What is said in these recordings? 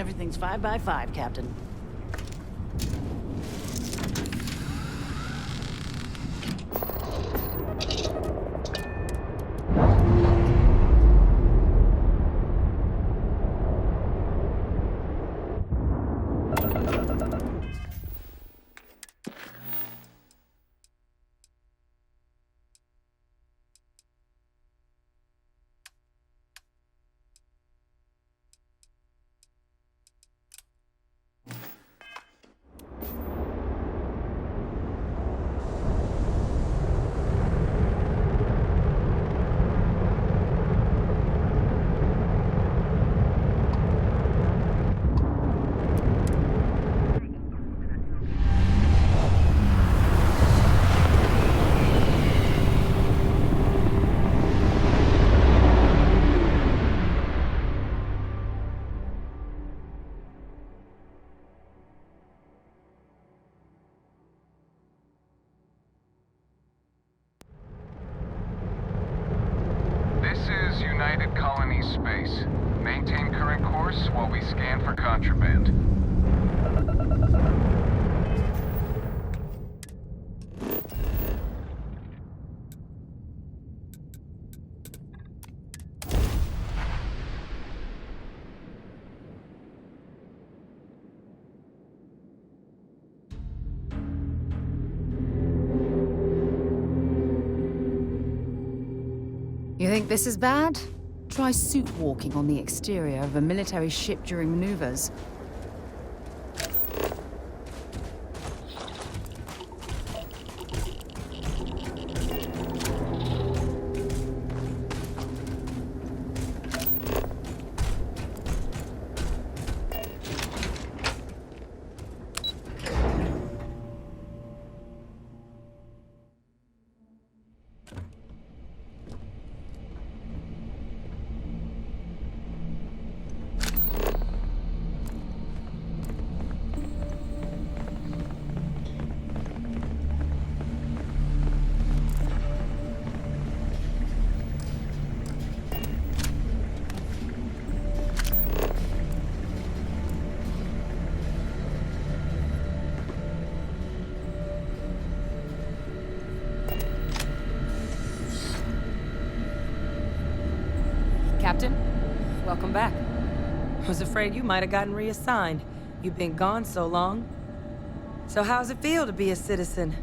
Everything's 5 by 5, Captain. United Colony Space. Maintain current course while we scan for contraband. You think this is bad? Try suit walking on the exterior of a military ship during maneuvers. Captain, welcome back. I was afraid you might have gotten reassigned. You've been gone so long. So how's it feel to be a citizen?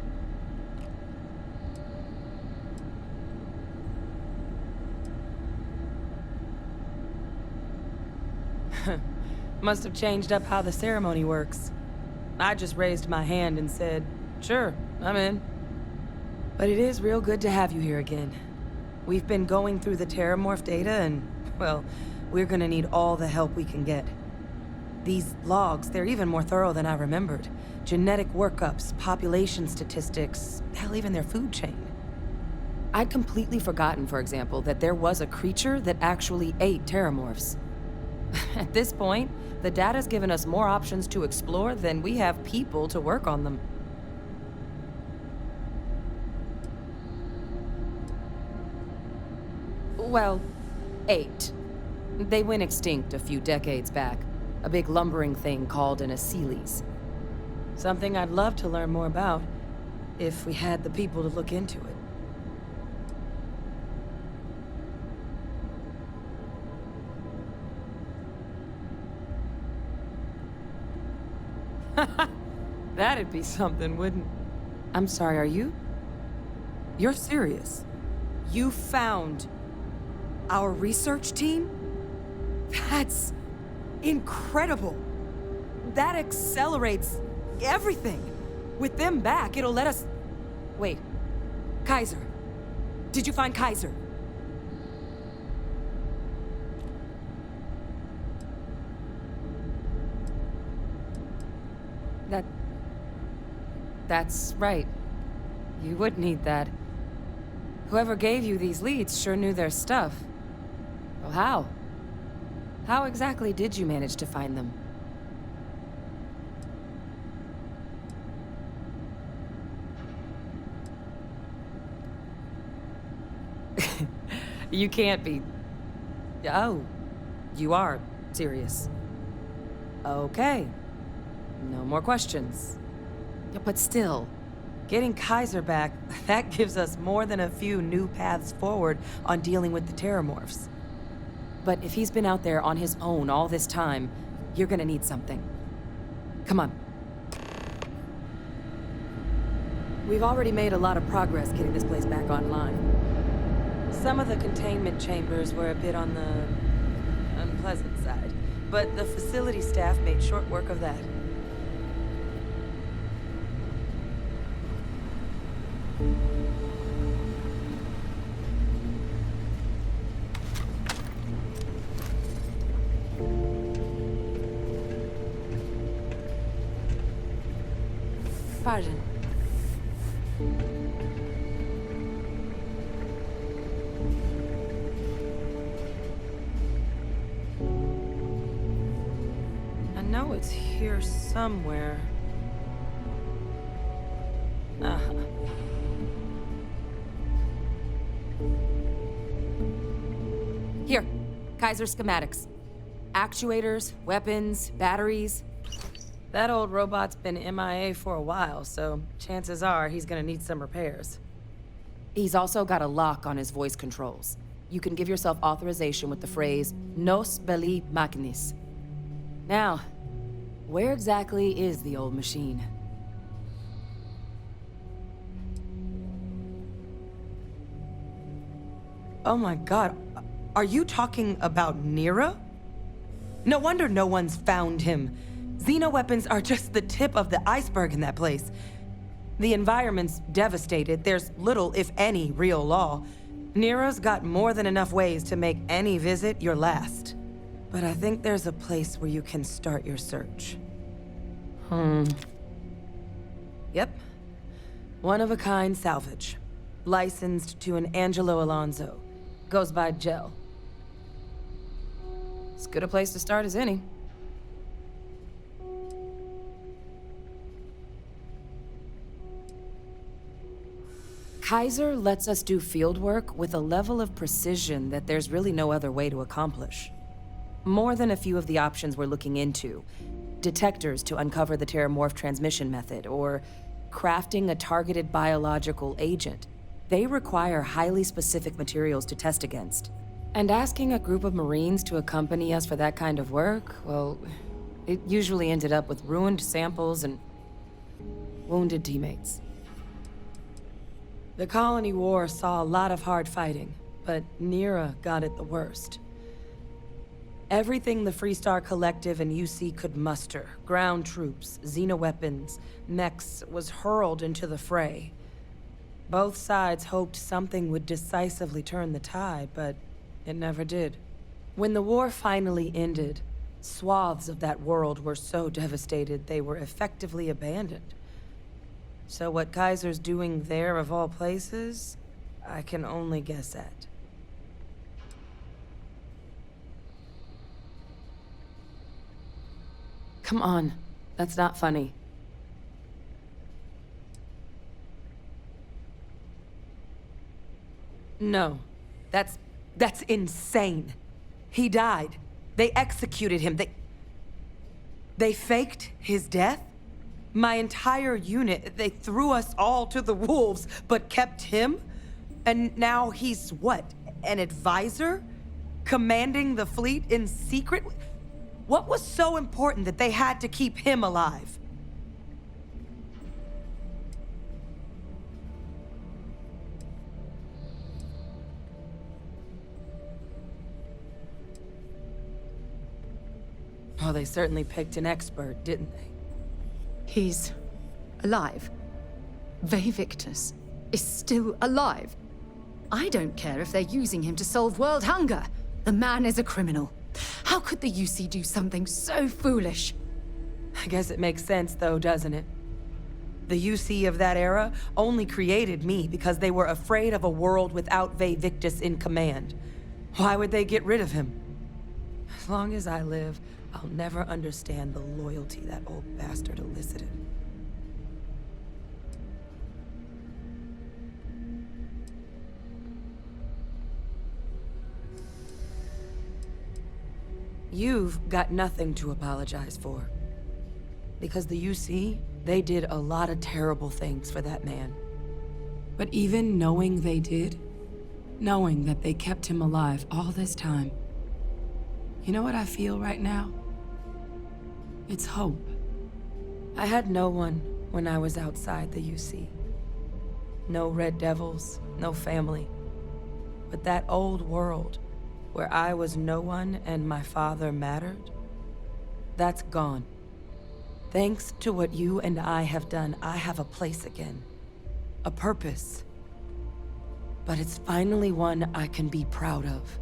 Must have changed up how the ceremony works. I just raised my hand and said, sure, I'm in. But it is real good to have you here again. We've been going through the Terramorph data and, well, we're gonna need all the help we can get. These logs, they're even more thorough than I remembered. Genetic workups, population statistics, hell, even their food chain. I'd completely forgotten, for example, that there was a creature that actually ate Terramorphs. At this point, the data's given us more options to explore than we have people to work on them. Well, 8. They went extinct a few decades back. A big lumbering thing called an Aceles. Something I'd love to learn more about, if we had the people to look into it. That'd be something, wouldn't... I'm sorry, are you? You're serious? You found our research team? That's incredible. That accelerates everything. With them back, it'll let us... Wait. Kaiser. Did you find Kaiser? That's right. You would need that. Whoever gave you these leads sure knew their stuff. Well, how? How exactly did you manage to find them? You can't be... Oh, you are serious. Okay. No more questions. Yeah, but still. Getting Kaiser back, that gives us more than a few new paths forward on dealing with the Terramorphs. But if he's been out there on his own all this time, you're gonna need something. Come on. We've already made a lot of progress getting this place back online. Some of the containment chambers were a bit on the unpleasant side, but the facility staff made short work of that. Pardon. I know it's here somewhere. Uh-huh. Here, Kaiser schematics. Actuators, weapons, batteries. That old robot's been MIA for a while, so chances are he's gonna need some repairs. He's also got a lock on his voice controls. You can give yourself authorization with the phrase, Nos belli machinis. Now, where exactly is the old machine? Oh my god, are you talking about Nira? No wonder no one's found him. Xenoweapons are just the tip of the iceberg in that place. The environment's devastated. There's little, if any, real law. Nira's got more than enough ways to make any visit your last. But I think there's a place where you can start your search. Yep. One-of-a-kind salvage. Licensed to an Angelo Alonso. Goes by Gel. As good a place to start as any. Kaiser lets us do field work with a level of precision that there's really no other way to accomplish. More than a few of the options we're looking into. Detectors to uncover the Terramorph transmission method, or crafting a targeted biological agent. They require highly specific materials to test against. And asking a group of Marines to accompany us for that kind of work, well, it usually ended up with ruined samples and wounded teammates. The Colony War saw a lot of hard fighting, but Nira got it the worst. Everything the Freestar Collective and UC could muster, ground troops, xenoweapons, mechs, was hurled into the fray. Both sides hoped something would decisively turn the tide, but it never did. When the war finally ended, swaths of that world were so devastated they were effectively abandoned. So what Kaiser's doing there of all places, I can only guess at. Come on, that's not funny. No, that's insane. He died. They executed him. They faked his death? My entire unit, they threw us all to the wolves, but kept him? And now he's what, an advisor? Commanding the fleet in secret? What was so important that they had to keep him alive? Well, they certainly picked an expert, didn't they? He's alive. Victus is still alive. I don't care if they're using him to solve world hunger. The man is a criminal. How could the UC do something so foolish? I guess it makes sense, though, doesn't it? The UC of that era only created me because they were afraid of a world without Victus in command. Why would they get rid of him? As long as I live, I'll never understand the loyalty that old bastard elicited. You've got nothing to apologize for. Because the UC, they did a lot of terrible things for that man. But even knowing they did, knowing that they kept him alive all this time, you know what I feel right now? It's hope. I had no one when I was outside the UC. No Red Devils, no family. But that old world, where I was no one and my father mattered, that's gone. Thanks to what you and I have done, I have a place again. A purpose. But it's finally one I can be proud of.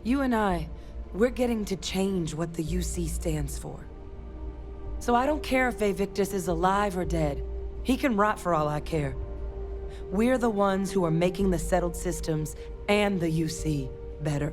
You and I, we're getting to change what the UC stands for. So I don't care if Vevictus is alive or dead. He can rot for all I care. We're the ones who are making the settled systems and the UC better.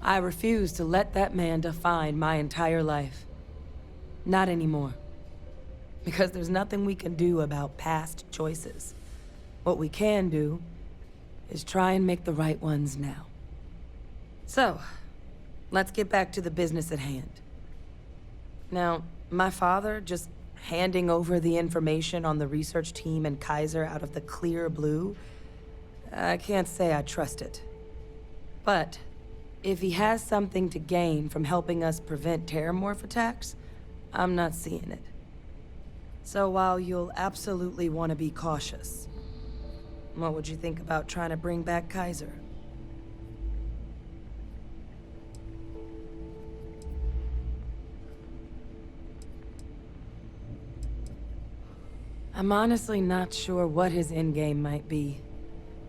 I refuse to let that man define my entire life. Not anymore. Because there's nothing we can do about past choices. What we can do is try and make the right ones now. So, let's get back to the business at hand. Now, my father just handing over the information on the research team and Kaiser out of the clear blue, I can't say I trust it. But if he has something to gain from helping us prevent terramorph attacks, I'm not seeing it. So while you'll absolutely want to be cautious, what would you think about trying to bring back Kaiser? I'm honestly not sure what his endgame might be.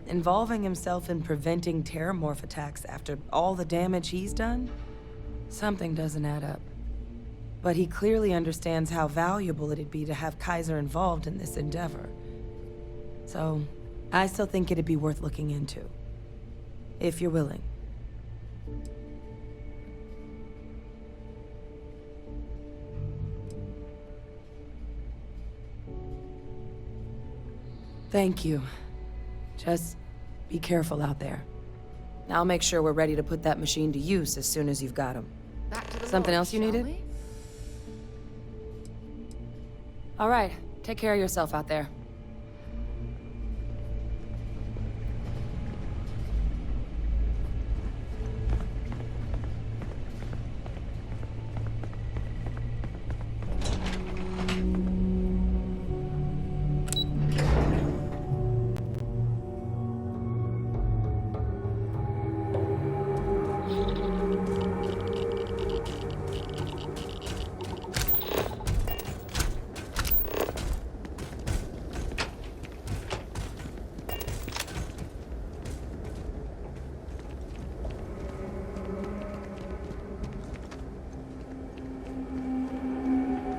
Involving himself in preventing terramorph attacks after all the damage he's done? Something doesn't add up. But he clearly understands how valuable it'd be to have Kaiser involved in this endeavor. So, I still think it'd be worth looking into. If you're willing. Thank you. Just be careful out there. I'll make sure we're ready to put that machine to use as soon as you've got him. Back to the Something lodge, else you shall needed? we? All right, take care of yourself out there.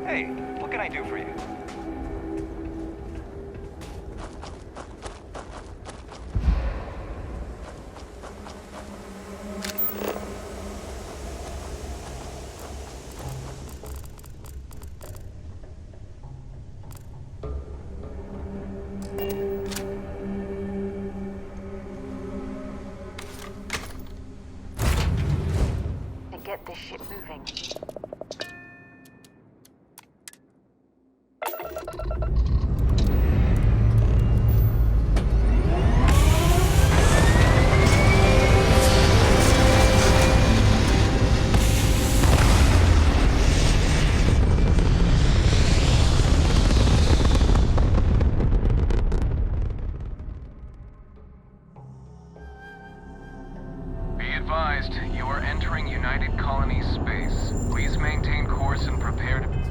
Hey, what can I do for you? And get this ship moving. Be advised, you are entering United Colony space. Please maintain course and prepare to...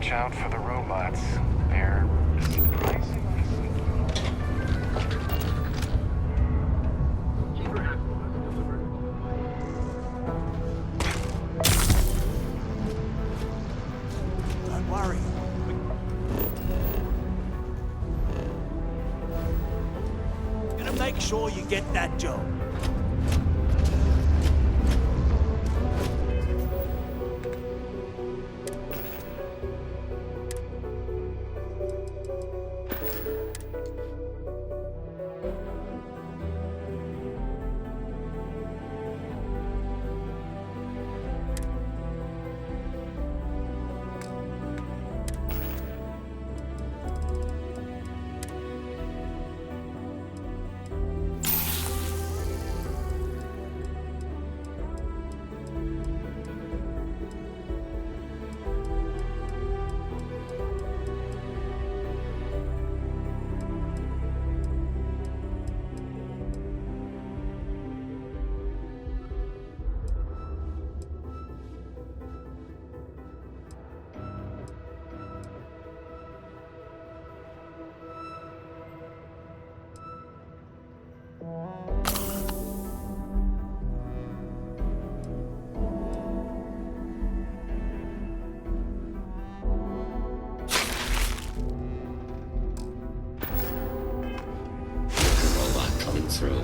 watch out for the robots. They're surprisingly sneaky. Don't worry. Gonna make sure you get that job. Through.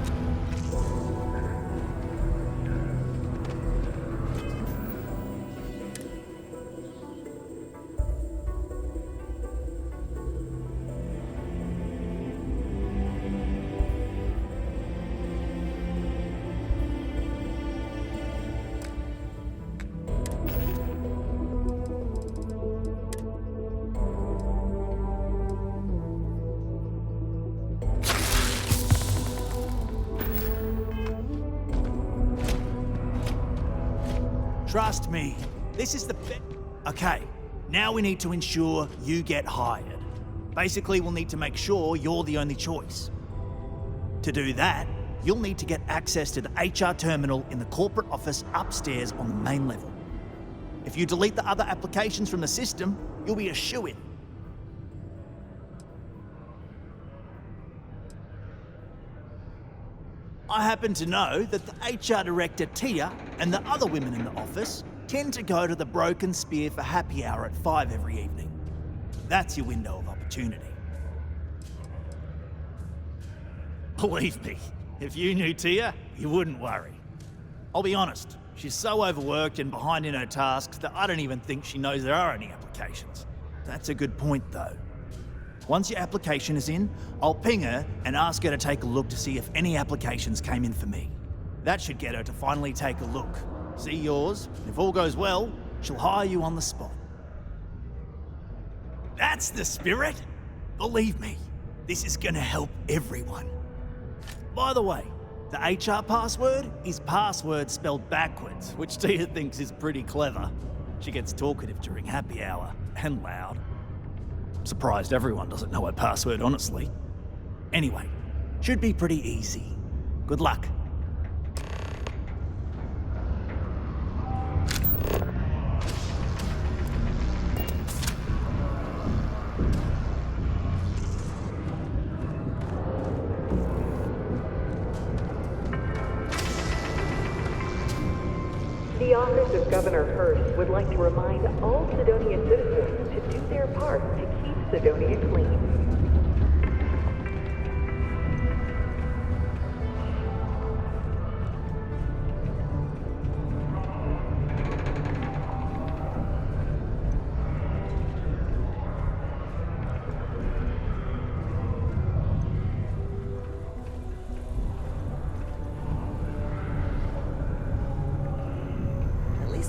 Trust me, this is the best. Okay, now we need to ensure you get hired. Basically, we'll need to make sure you're the only choice. To do that, you'll need to get access to the HR terminal in the corporate office upstairs on the main level. If you delete the other applications from the system, you'll be a shoo-in. I happen to know that the HR director, Tia, and the other women in the office tend to go to the Broken Spear for happy hour at 5 every evening. That's your window of opportunity. Believe me, if you knew Tia, you wouldn't worry. I'll be honest, she's so overworked and behind in her tasks that I don't even think she knows there are any applications. That's a good point, though. Once your application is in, I'll ping her and ask her to take a look to see if any applications came in for me. That should get her to finally take a look, see yours, and if all goes well, she'll hire you on the spot. That's the spirit! Believe me, this is gonna help everyone. By the way, the HR password is password spelled backwards, which Tia thinks is pretty clever. She gets talkative during happy hour, and loud. Surprised everyone doesn't know her password, honestly. Anyway, should be pretty easy. Good luck. The Office of Governor Hurst would like to remind all Sidonia citizens to do their part to keep Sidonia clean.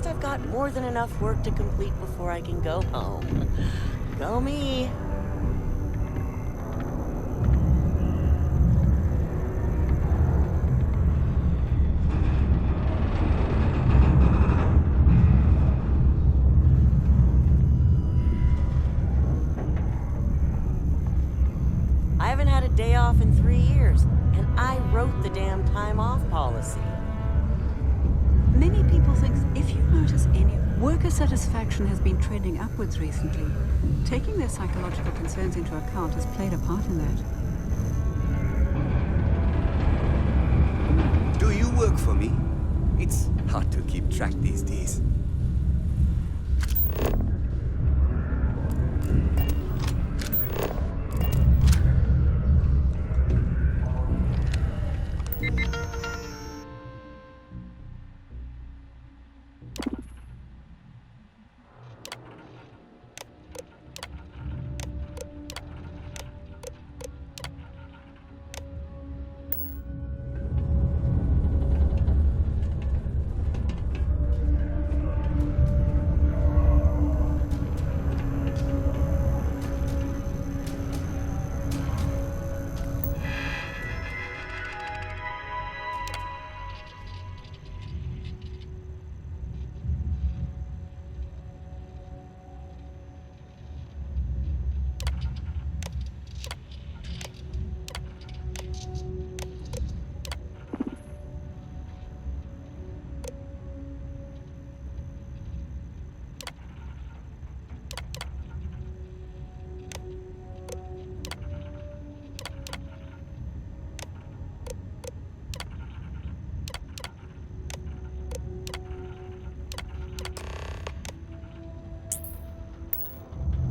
I've got more than enough work to complete before I can go home. Go me. I haven't had a day off in 3 years, and I wrote the damn time off policy. Many people think if you notice any worker satisfaction has been trending upwards recently, taking their psychological concerns into account has played a part in that. Do you work for me? It's hard to keep track these days.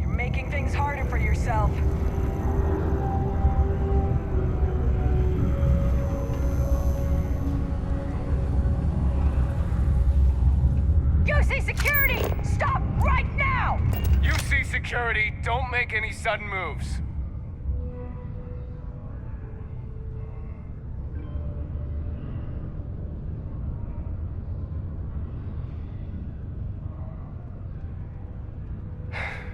Making things harder for yourself. UC security! Stop right now! UC security, don't make any sudden moves.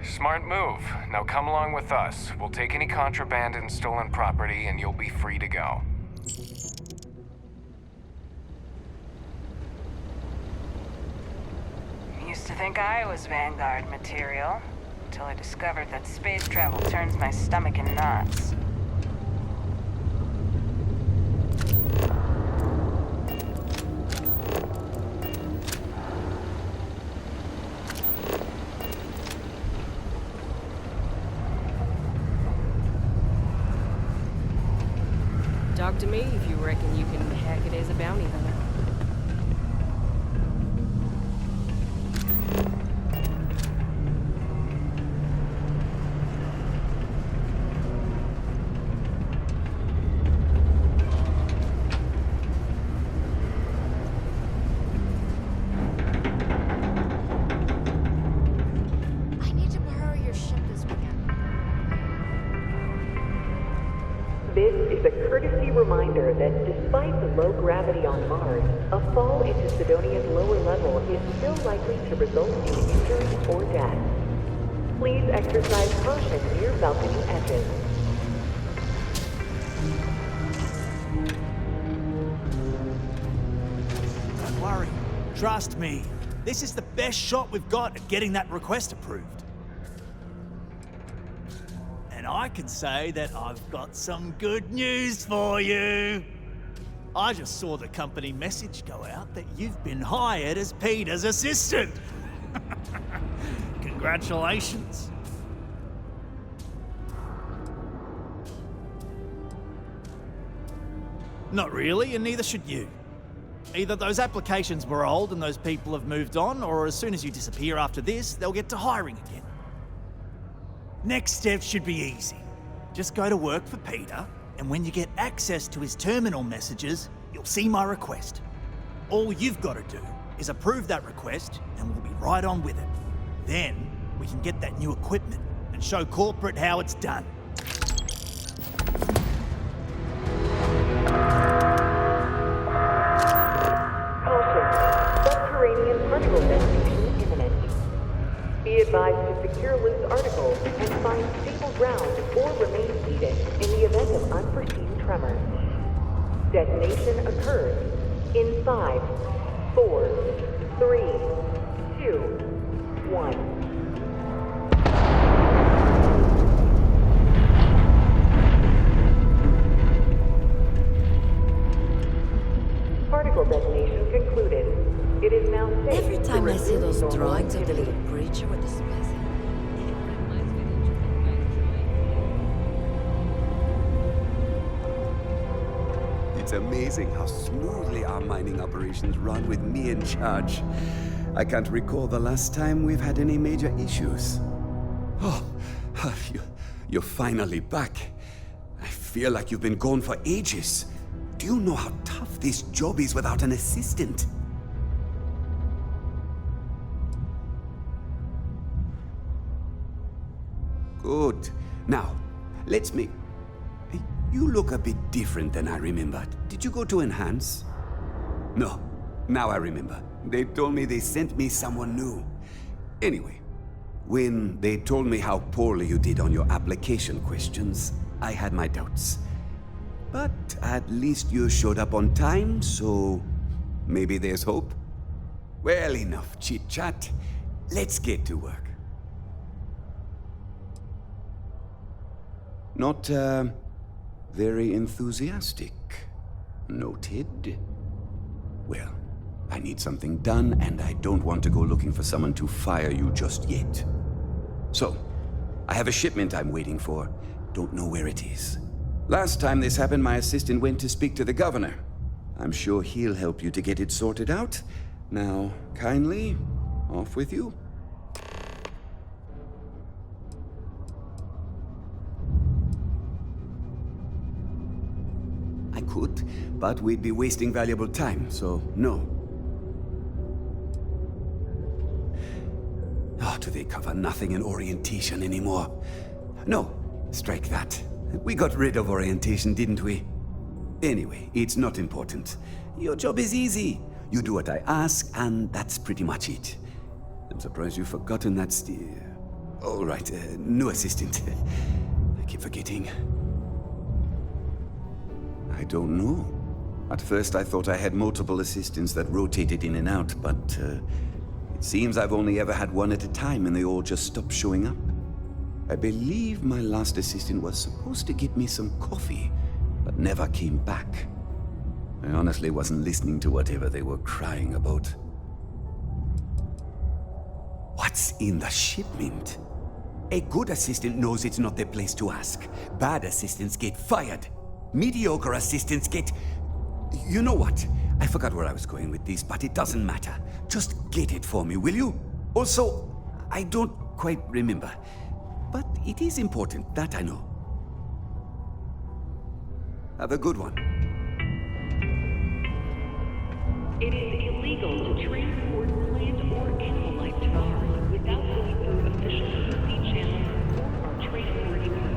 Smart move. Now come along with us. We'll take any contraband and stolen property, and you'll be free to go. Used to think I was Vanguard material, until I discovered that space travel turns my stomach in knots. Talk to me if you reckon you can hack it as a bounty hunter. I need to borrow your ship this weekend. This is a courtesy reminder that despite the low gravity on Mars, a fall into Sidonia's lower level is still likely to result in injury or death. Please exercise caution near balcony edges. Don't worry. Trust me. This is the best shot we've got at getting that request approved. And I can say that I've got some good news for you. I just saw the company message go out that you've been hired as Peter's assistant. Congratulations. Not really, and neither should you. Either those applications were old and those people have moved on, or as soon as you disappear after this, they'll get to hiring again. Next step should be easy. Just go to work for Peter, and when you get access to his terminal messages, you'll see my request. All you've got to do is approve that request, and we'll be right on with it. Then, we can get that new equipment and show corporate how it's done. Caution. Subterranean particle detonation imminent. Be advised to secure loose articles and find stable ground or remain seated in the event of unforeseen tremors. Detonation occurs in 5, 4, 3, 2, 1. Particle detonation concluded. It is now safe Every to time I see resume those normal drawings of the activity. little creature with the space. It's amazing how smoothly our mining operations run with me in charge. I can't recall the last time we've had any major issues. Oh, you're finally back. I feel like you've been gone for ages. Do you know how tough this job is without an assistant? Good. Now, let's make... You look a bit different than I remembered. Did you go to Enhance? No. Now I remember. They told me they sent me someone new. Anyway, when they told me how poorly you did on your application questions, I had my doubts. But at least you showed up on time, so maybe there's hope? Well, enough chit-chat. Let's get to work. Not, very enthusiastic. Noted. Well, I need something done, and I don't want to go looking for someone to fire you just yet. So, I have a shipment I'm waiting for. Don't know where it is. Last time this happened, my assistant went to speak to the governor. I'm sure he'll help you to get it sorted out. Now, kindly, off with you. I could, but we'd be wasting valuable time, so no. Oh, do they cover nothing in orientation anymore? No, strike that. We got rid of orientation, didn't we? Anyway, it's not important. Your job is easy. You do what I ask, and that's pretty much it. I'm surprised you've forgotten that all right, new assistant. I keep forgetting. I don't know. At first I thought I had multiple assistants that rotated in and out, but it seems I've only ever had one at a time and they all just stopped showing up. I believe my last assistant was supposed to get me some coffee, but never came back. I honestly wasn't listening to whatever they were crying about. What's in the shipment? A good assistant knows it's not their place to ask. Bad assistants get fired. Mediocre assistants get... You know what? I forgot where I was going with this, but it doesn't matter. Just get it for me, will you? Also, I don't quite remember. But it is important, that I know. Have a good one. It is illegal to transport plant or animal life to Mars without going through official sea channels or transporting cars.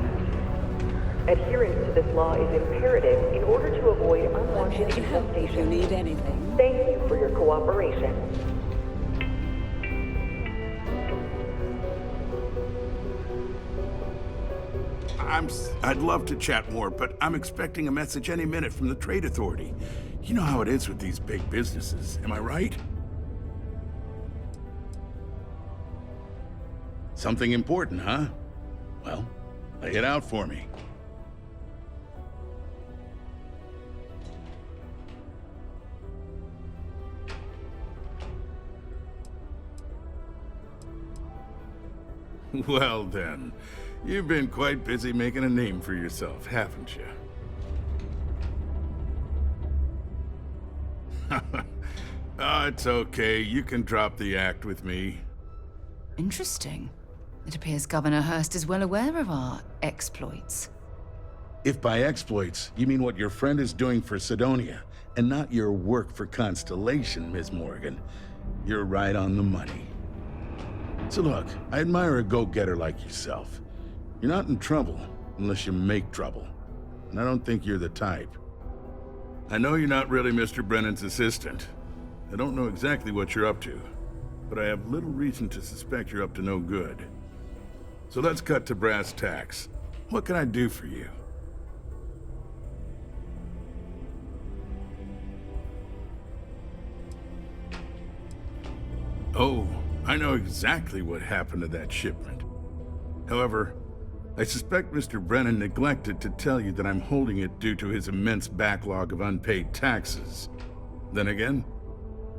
Adherence to this law is imperative in order to avoid unwanted infestation. If you need anything. Thank you for your cooperation. I'd love to chat more, but I'm expecting a message any minute from the Trade Authority. You know how it is with these big businesses, am I right? Something important, huh? Well, lay it out for me. Well then, you've been quite busy making a name for yourself, haven't you? Oh, it's okay. You can drop the act with me. Interesting. It appears Governor Hurst is well aware of our exploits. If by exploits, you mean what your friend is doing for Sidonia, and not your work for Constellation, Ms. Morgan, you're right on the money. So look, I admire a go-getter like yourself. You're not in trouble unless you make trouble. And I don't think you're the type. I know you're not really Mr. Brennan's assistant. I don't know exactly what you're up to, but I have little reason to suspect you're up to no good. So let's cut to brass tacks. What can I do for you? Oh, I know exactly what happened to that shipment. However, I suspect Mr. Brennan neglected to tell you that I'm holding it due to his immense backlog of unpaid taxes. Then again,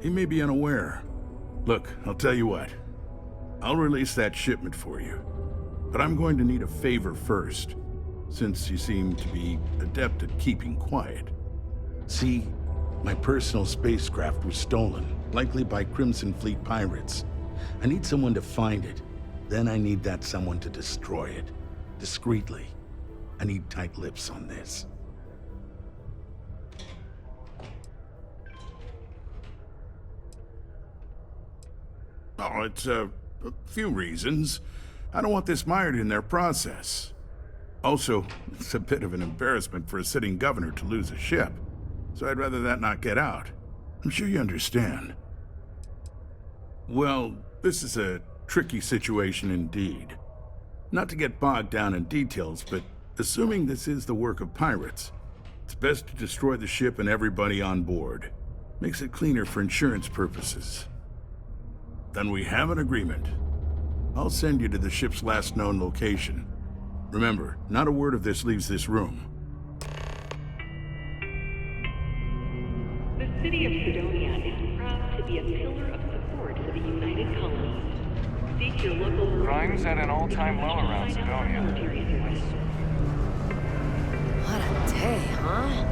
He may be unaware. Look, I'll tell you what. I'll release that shipment for you. But I'm going to need a favor first, since you seem to be adept at keeping quiet. See, my personal spacecraft was stolen, likely by Crimson Fleet pirates. I need someone to find it. Then I need that someone to destroy it. Discreetly. I need tight lips on this. Oh, it's a few reasons. I don't want this mired in their process. Also, it's a bit of an embarrassment for a sitting governor to lose a ship. So I'd rather that not get out. I'm sure you understand. Well, this is a tricky situation indeed. Not to get bogged down in details, but assuming this is the work of pirates, it's best to destroy the ship and everybody on board. Makes it cleaner for insurance purposes. Then we have an agreement. I'll send you to the ship's last known location. Remember, not a word of this leaves this room. The city of Sidonia is proud to be a pillar of support for the United Colonies. Seek your local... Crime's at an all-time low around Sidonia. What a day, huh?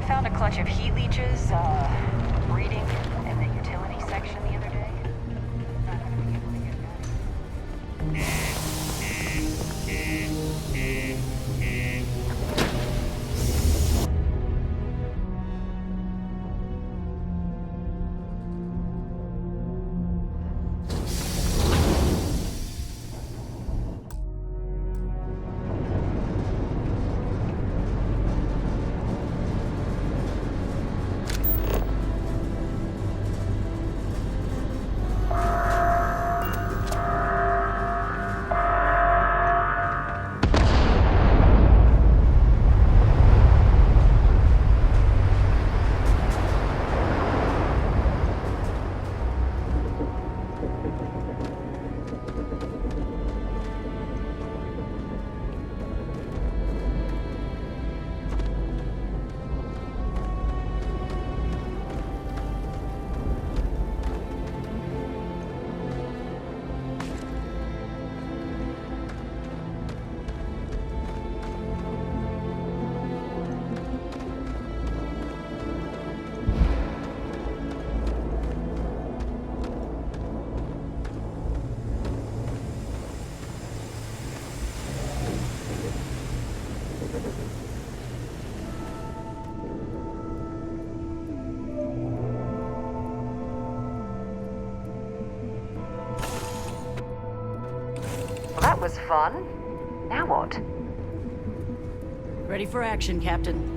Found a clutch of heat leeches, breeding in the utility section the other day. That was fun. Now what? Ready for action, Captain.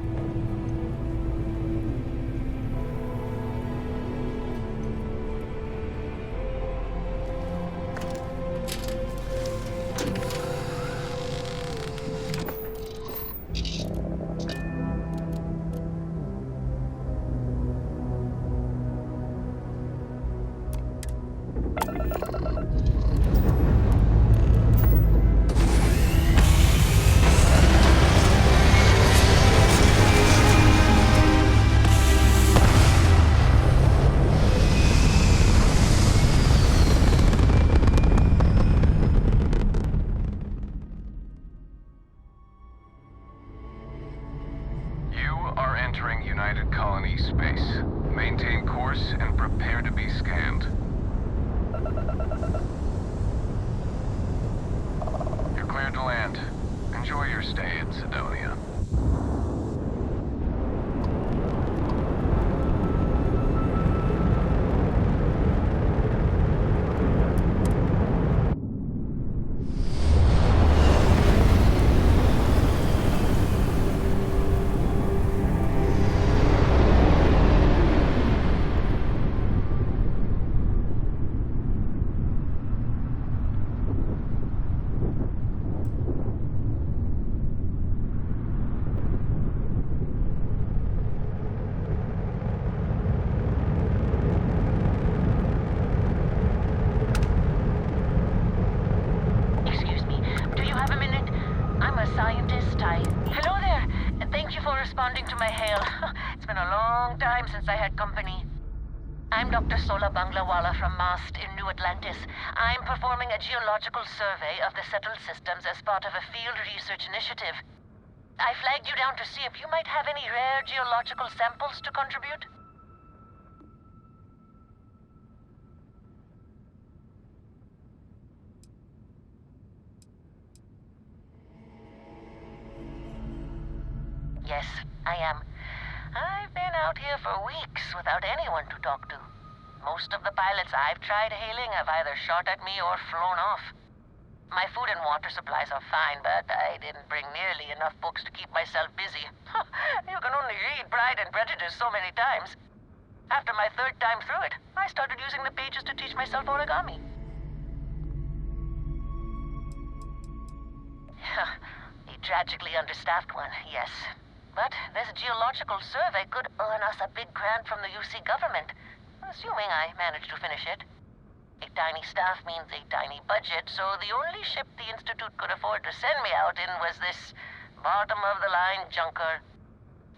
hail. It's been a long time since I had company. I'm Dr. Sola Banglawala from MAST in New Atlantis. I'm performing a geological survey of the settled systems as part of a field research initiative. I flagged you down to see if you might have any rare geological samples to contribute. Yes, I am. I've been out here for weeks without anyone to talk to. Most of the pilots I've tried hailing have either shot at me or flown off. My food and water supplies are fine, but I didn't bring nearly enough books to keep myself busy. You can only read Pride and Prejudice so many times. After my third time through it, I started using the pages to teach myself origami. A tragically understaffed one, yes. But this geological survey could earn us a big grant from the UC government, assuming I manage to finish it. A tiny staff means a tiny budget, so the only ship the Institute could afford to send me out in was this bottom-of-the-line junker.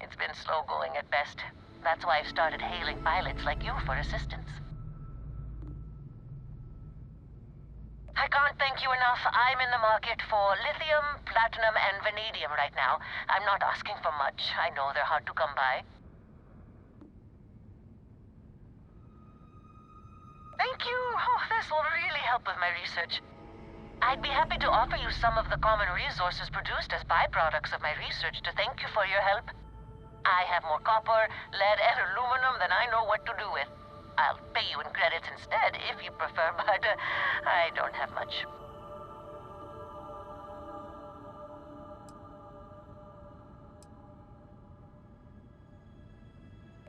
It's been slow going at best. That's why I've started hailing pilots like you for assistance. I can't thank you enough. I'm in the market for lithium, platinum, and vanadium right now. I'm not asking for much. I know they're hard to come by. Thank you. Oh, this will really help with my research. I'd be happy to offer you some of the common resources produced as byproducts of my research to thank you for your help. I have more copper, lead, and aluminum than I know what to do with. I'll pay you in credits instead, if you prefer, but I don't have much.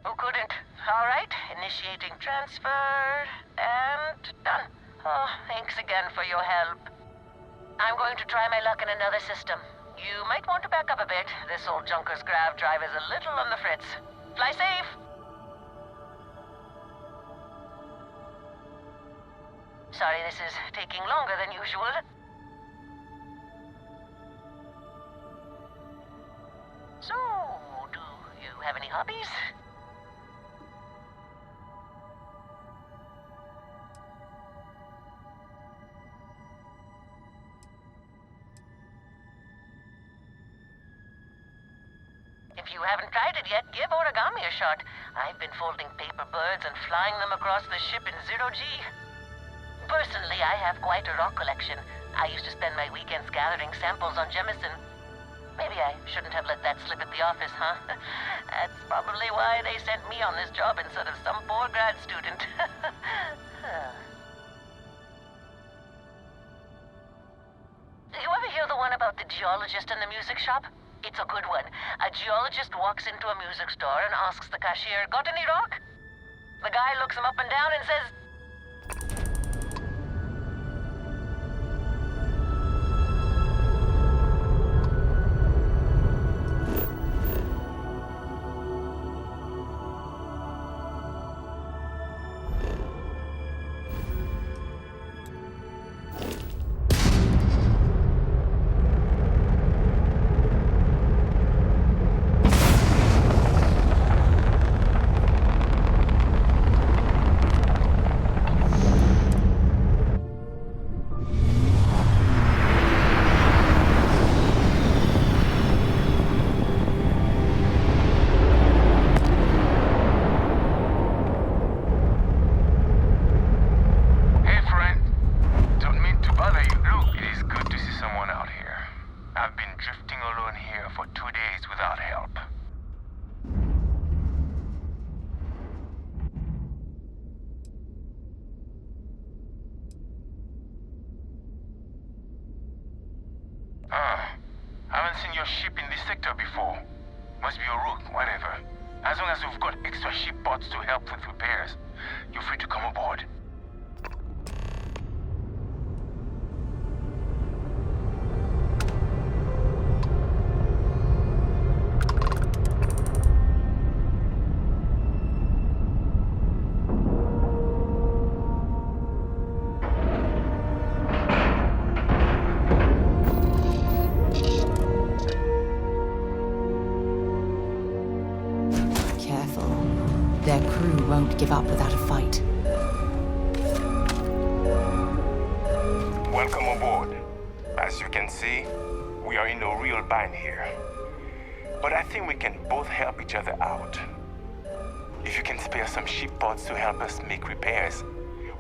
Who couldn't? All right, initiating transfer, and done. Oh, thanks again for your help. I'm going to try my luck in another system. You might want to back up a bit. This old junker's grav drive is a little on the fritz. Fly safe! Sorry this is taking longer than usual. So, do you have any hobbies? If you haven't tried it yet, give origami a shot. I've been folding paper birds and flying them across the ship in zero-G. Personally, I have quite a rock collection. I used to spend my weekends gathering samples on Jemison. Maybe I shouldn't have let that slip at the office, huh? That's probably why they sent me on this job instead of some poor grad student. You ever hear the one about the geologist in the music shop? It's a good one. A geologist walks into a music store and asks the cashier, "Got any rock?" The guy looks him up and down and says, Haven't seen your ship in this sector before. Must be a rook, whatever. As long as we've got extra ship pods to help with repairs, you're free to come aboard. won't give up without a fight. Welcome aboard. As you can see, we are in a real bind here. But I think we can both help each other out. If you can spare some ship parts to help us make repairs,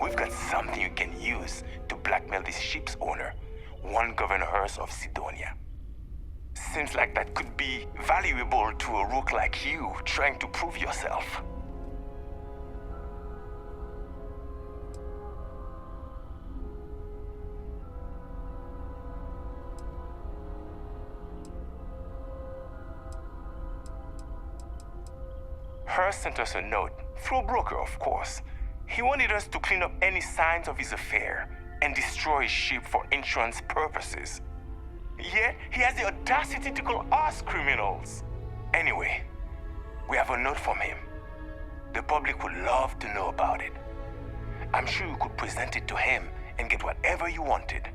we've got something you can use to blackmail this ship's owner, one Governor Hurst of Sidonia. Seems like that could be valuable to a rook like you trying to prove yourself. Hurst sent us a note, through a broker of course. He wanted us to clean up any signs of his affair and destroy his ship for insurance purposes. Yet, he has the audacity to call us criminals. Anyway, we have a note from him. The public would love to know about it. I'm sure you could present it to him and get whatever you wanted.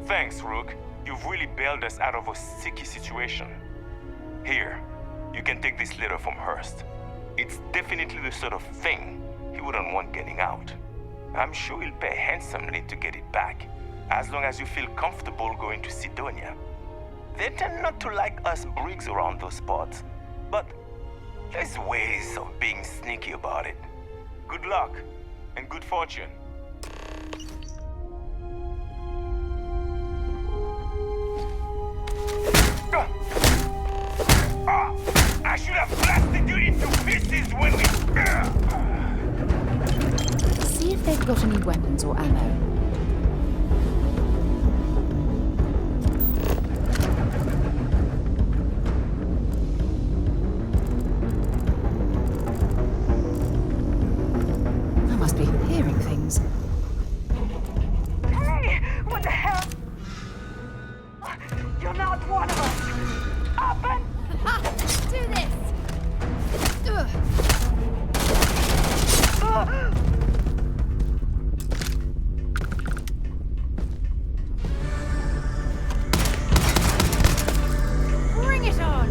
Thanks, Rook. You've really bailed us out of a sticky situation. Here, you can take this letter from Hurst. It's definitely the sort of thing he wouldn't want getting out. I'm sure he'll pay handsomely to get it back, as long as you feel comfortable going to Sidonia. They tend not to like us Briggs around those parts, but there's ways of being sneaky about it. Good luck, and good fortune. I should have blasted you into pieces when we... See if they've got any weapons or ammo. I must be hearing things. Hey! What the hell? You're not one of us! Up and... Do this! Bring it on!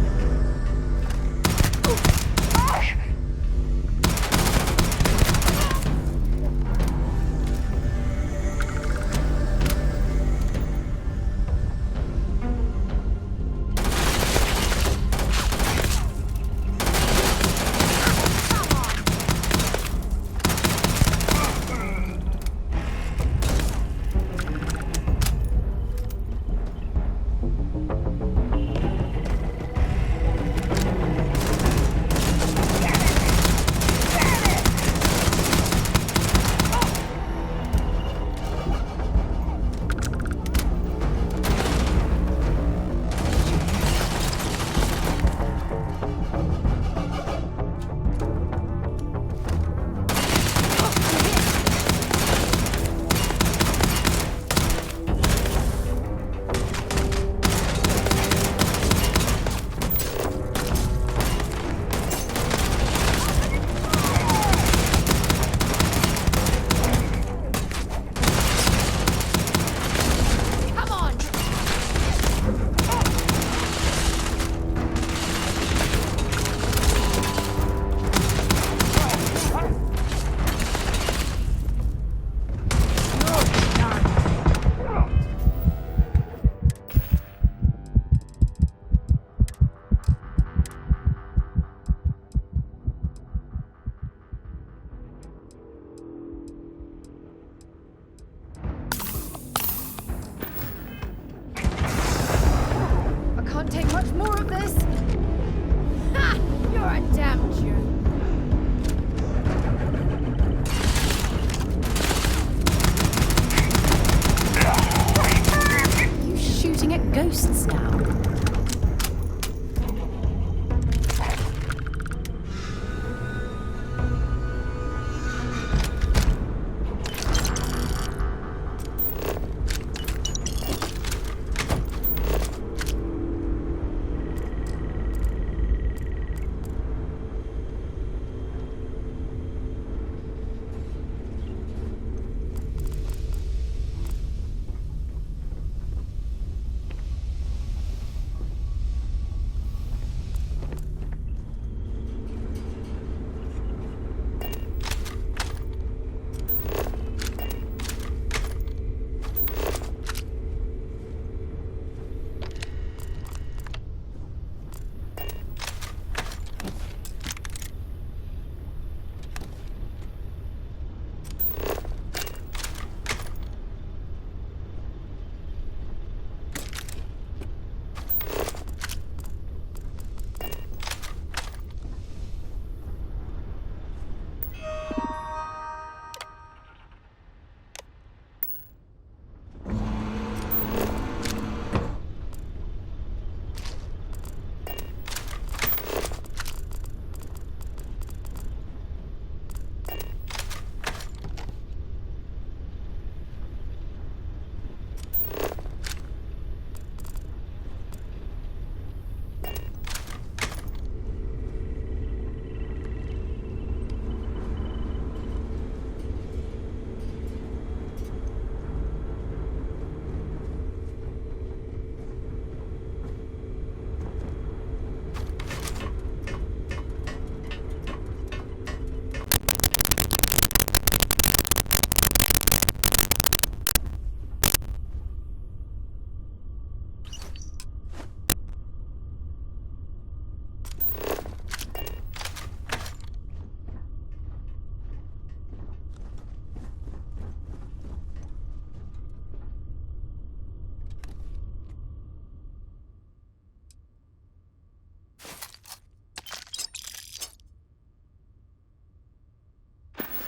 Take much more of this. Ha! You're a damn Jew. You shooting at ghosts now?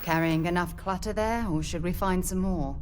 Carrying enough clutter there, or should we find some more?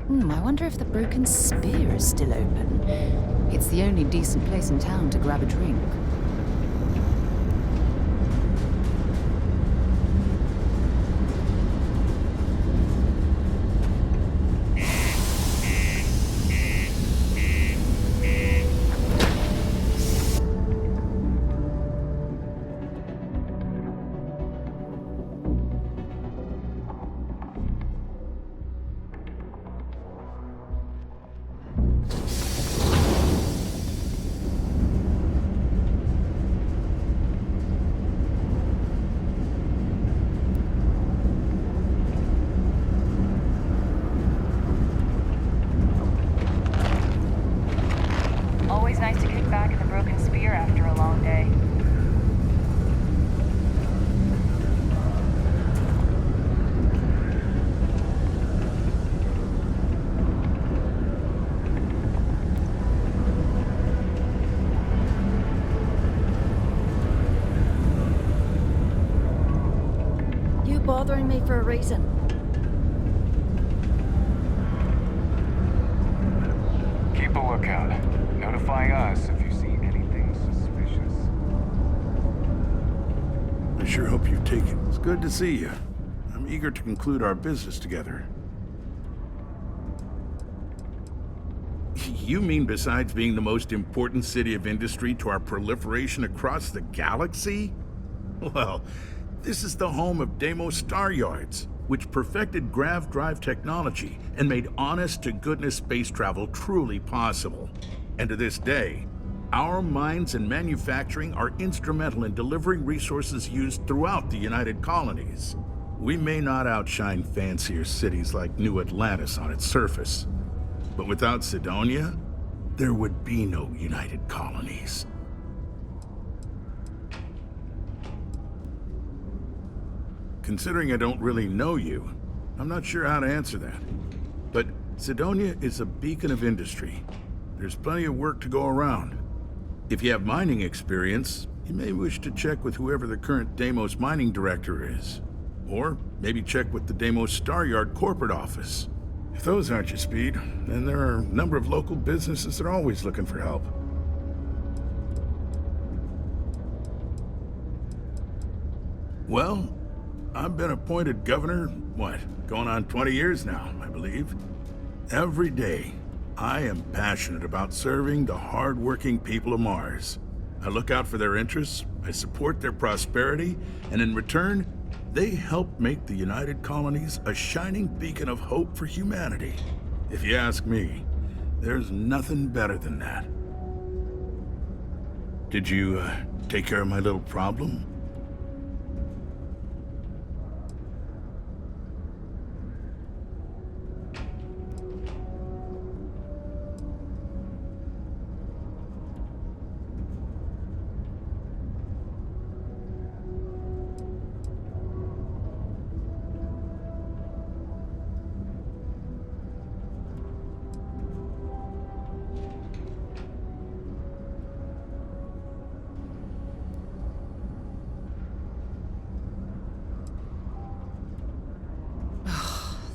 I wonder if the Broken Spear is still open. It's the only decent place in town to grab a drink. Always nice to kick back in the Broken Spear after a long day. You bothering me for a reason? Keep lookout. Notify us if you see anything suspicious. I sure hope you take it. It's good to see you. I'm eager to conclude our business together. You mean besides being the most important city of industry to our proliferation across the galaxy? Well, this is the home of Deimos Star Yards, which perfected grav drive technology and made honest-to-goodness space travel truly possible. And to this day, our mines and manufacturing are instrumental in delivering resources used throughout the United Colonies. We may not outshine fancier cities like New Atlantis on its surface, but without Cydonia, there would be no United Colonies. Considering I don't really know you, I'm not sure how to answer that. But Cydonia is a beacon of industry. There's plenty of work to go around. If you have mining experience, you may wish to check with whoever the current Deimos mining director is. Or maybe check with the Deimos Star Yard corporate office. If those aren't your speed, then there are a number of local businesses that are always looking for help. Well, I've been appointed governor, going on 20 years now, I believe. Every day, I am passionate about serving the hard-working people of Mars. I look out for their interests, I support their prosperity, and in return, they help make the United Colonies a shining beacon of hope for humanity. If you ask me, there's nothing better than that. Did you, take care of my little problem?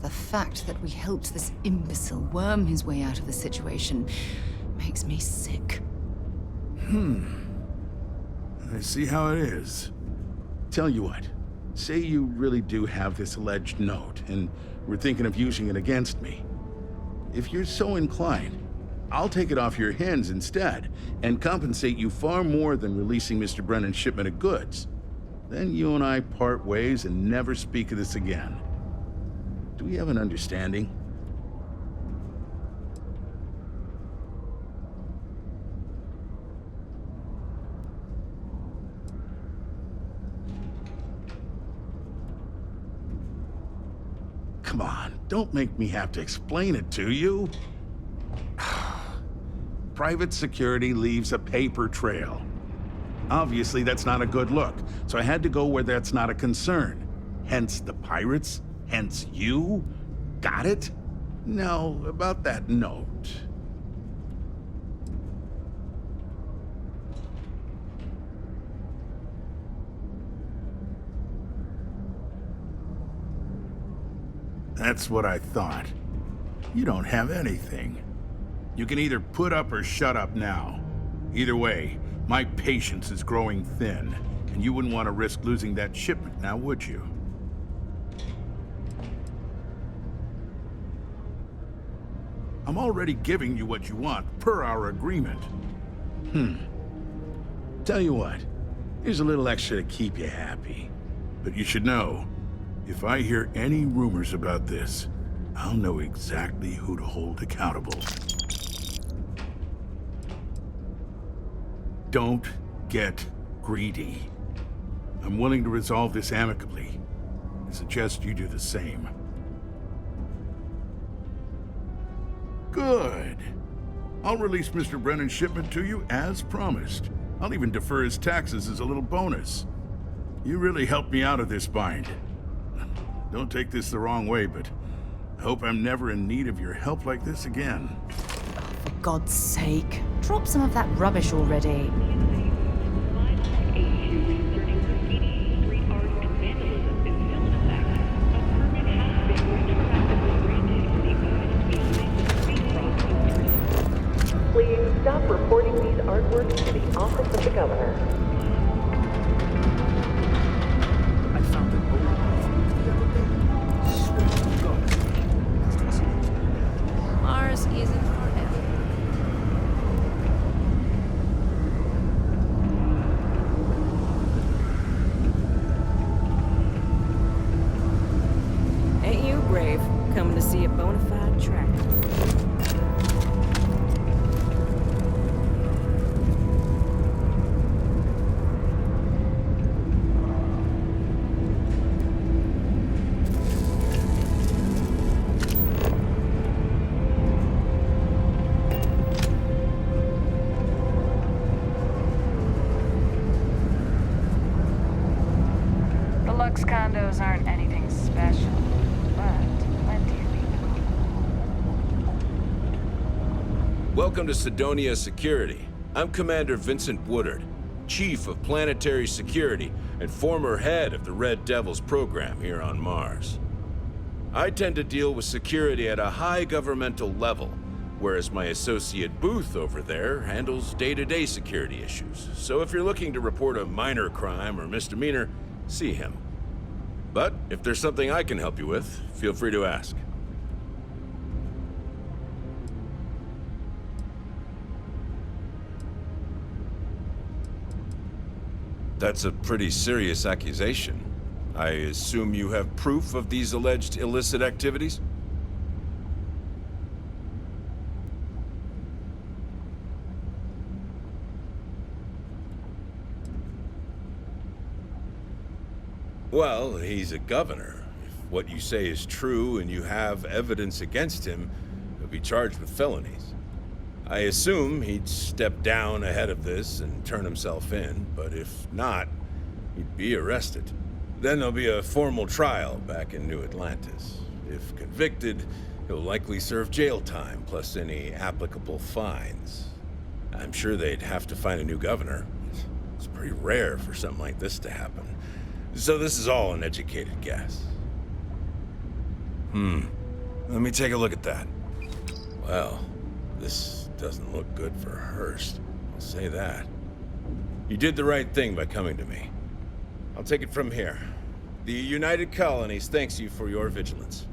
The fact that we helped this imbecile worm his way out of the situation makes me sick. I see how it is. Tell you what, say you really do have this alleged note, and we're thinking of using it against me. If you're so inclined, I'll take it off your hands instead, and compensate you far more than releasing Mr. Brennan's shipment of goods. Then you and I part ways and never speak of this again. Do we have an understanding? Come on, don't make me have to explain it to you. Private security leaves a paper trail. Obviously, that's not a good look, so I had to go where that's not a concern. Hence the pirates. Hence you? Got it? Now, about that note. That's what I thought. You don't have anything. You can either put up or shut up now. Either way, my patience is growing thin, and you wouldn't want to risk losing that shipment now, would you? I'm already giving you what you want, per our agreement. Tell you what, here's a little extra to keep you happy. But you should know, if I hear any rumors about this, I'll know exactly who to hold accountable. Don't get greedy. I'm willing to resolve this amicably. I suggest you do the same. Good. I'll release Mr. Brennan's shipment to you as promised. I'll even defer his taxes as a little bonus. You really helped me out of this bind. Don't take this the wrong way, but I hope I'm never in need of your help like this again. For God's sake, drop some of that rubbish already. Please stop reporting these artworks to the office of the governor. I found an old one. Swear to God. Mars isn't forever. Ain't you brave, coming to see a bona fide track? The Lux condos aren't anything special, but plenty of people. Welcome to Sidonia Security. I'm Commander Vincent Woodard, Chief of Planetary Security and former head of the Red Devils program here on Mars. I tend to deal with security at a high governmental level, whereas my associate Booth over there handles day-to-day security issues. So if you're looking to report a minor crime or misdemeanor, see him. But if there's something I can help you with, feel free to ask. That's a pretty serious accusation. I assume you have proof of these alleged illicit activities? Well, he's a governor. If what you say is true and you have evidence against him, he'll be charged with felonies. I assume he'd step down ahead of this and turn himself in, but if not, he'd be arrested. Then there'll be a formal trial back in New Atlantis. If convicted, he'll likely serve jail time, plus any applicable fines. I'm sure they'd have to find a new governor. It's pretty rare for something like this to happen. So this is all an educated guess. Let me take a look at that. Well, this doesn't look good for Hearst. I'll say that. You did the right thing by coming to me. I'll take it from here. The United Colonies thanks you for your vigilance.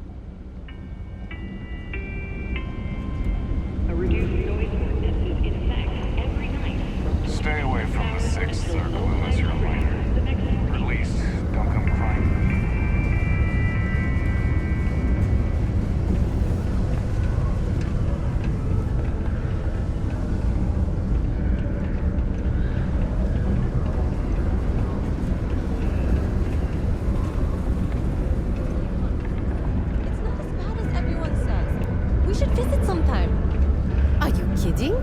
A reduced noise ordinance is in effect every night. Stay away from the Sixth Circle unless you're a minor. Or at least, don't come crying for me. It's not as bad as everyone says. We should visit sometime. Are you kidding?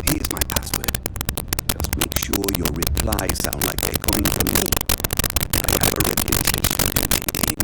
Here's my password. Just make sure your replies sound like they're coming from me. I have a reputation to maintain.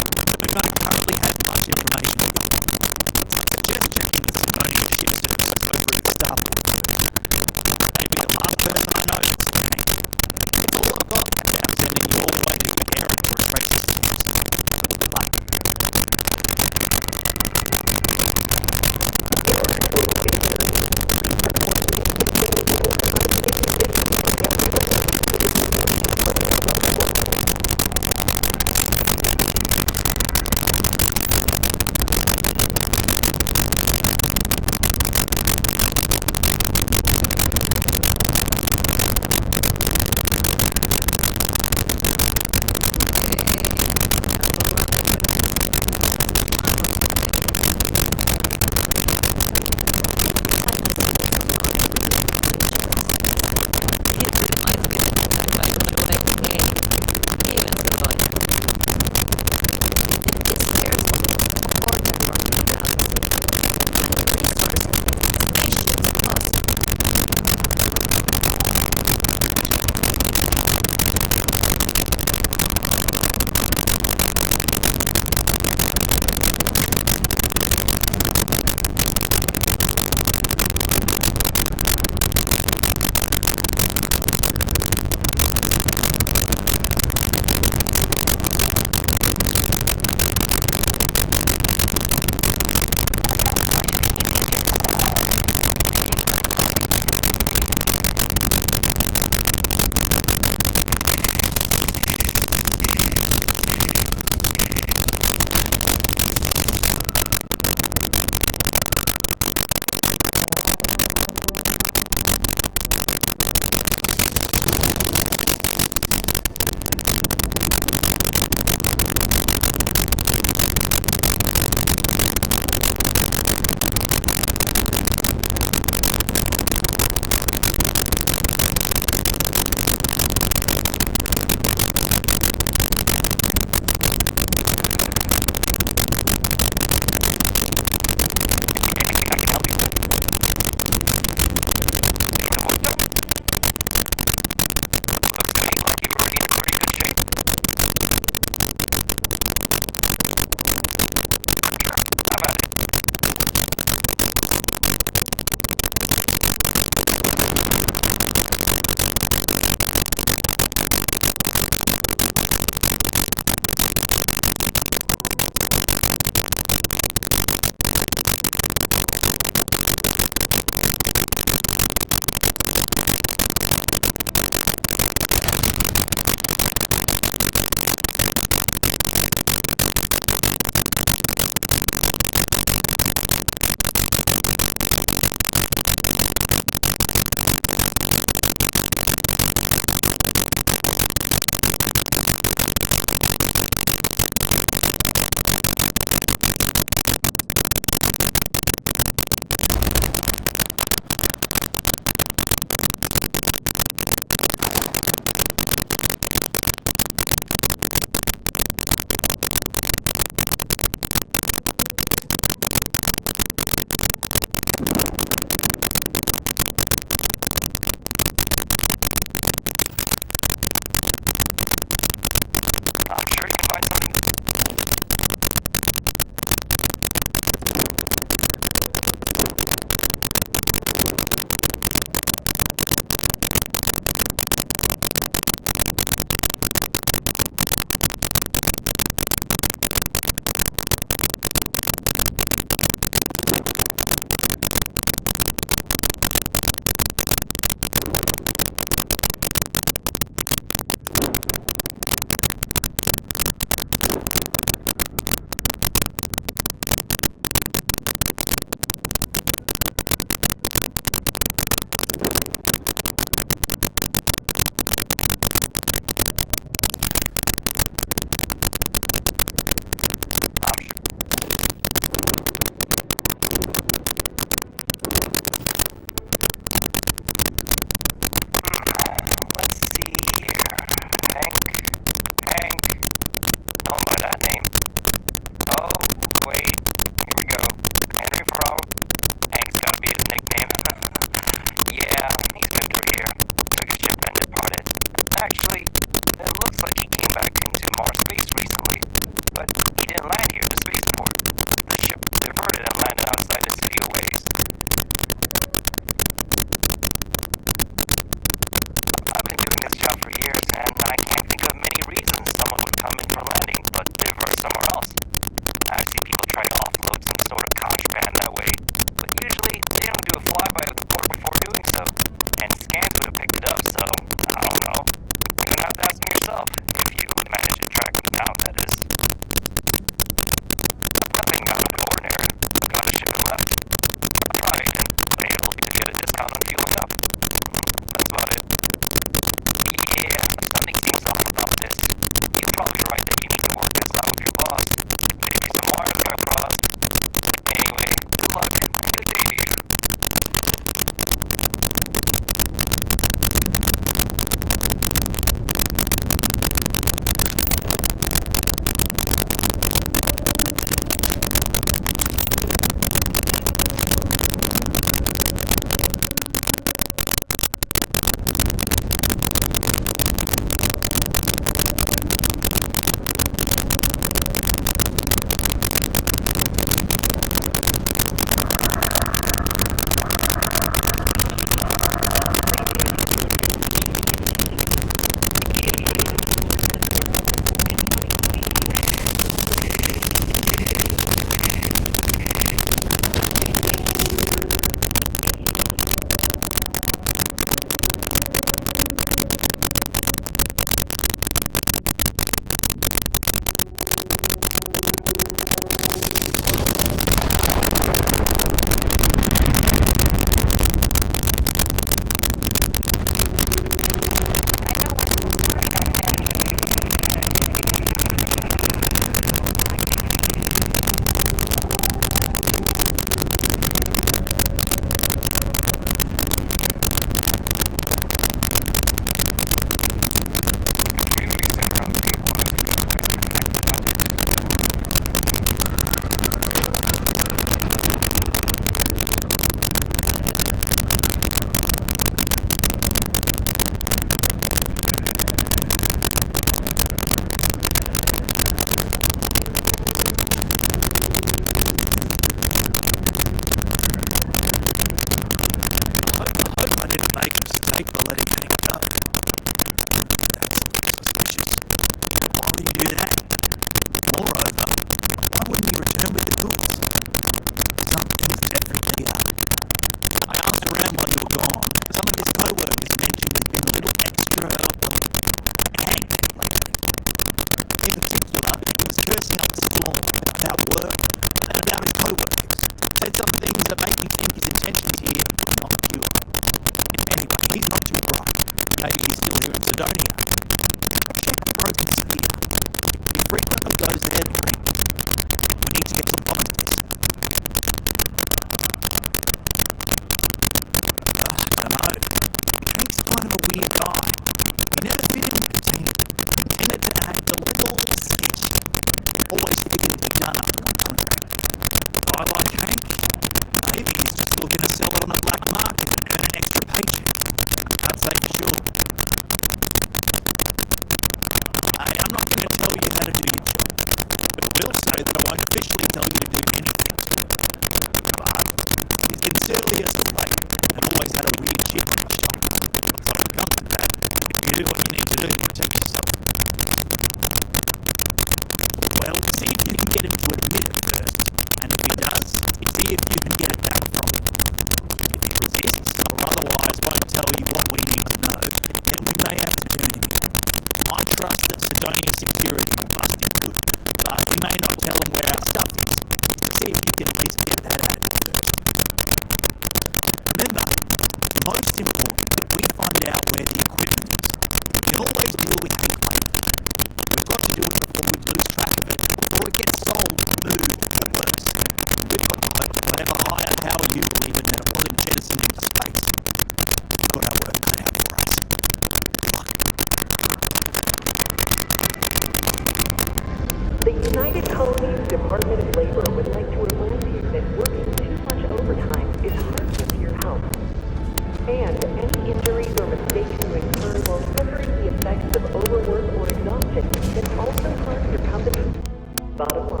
Bottom line.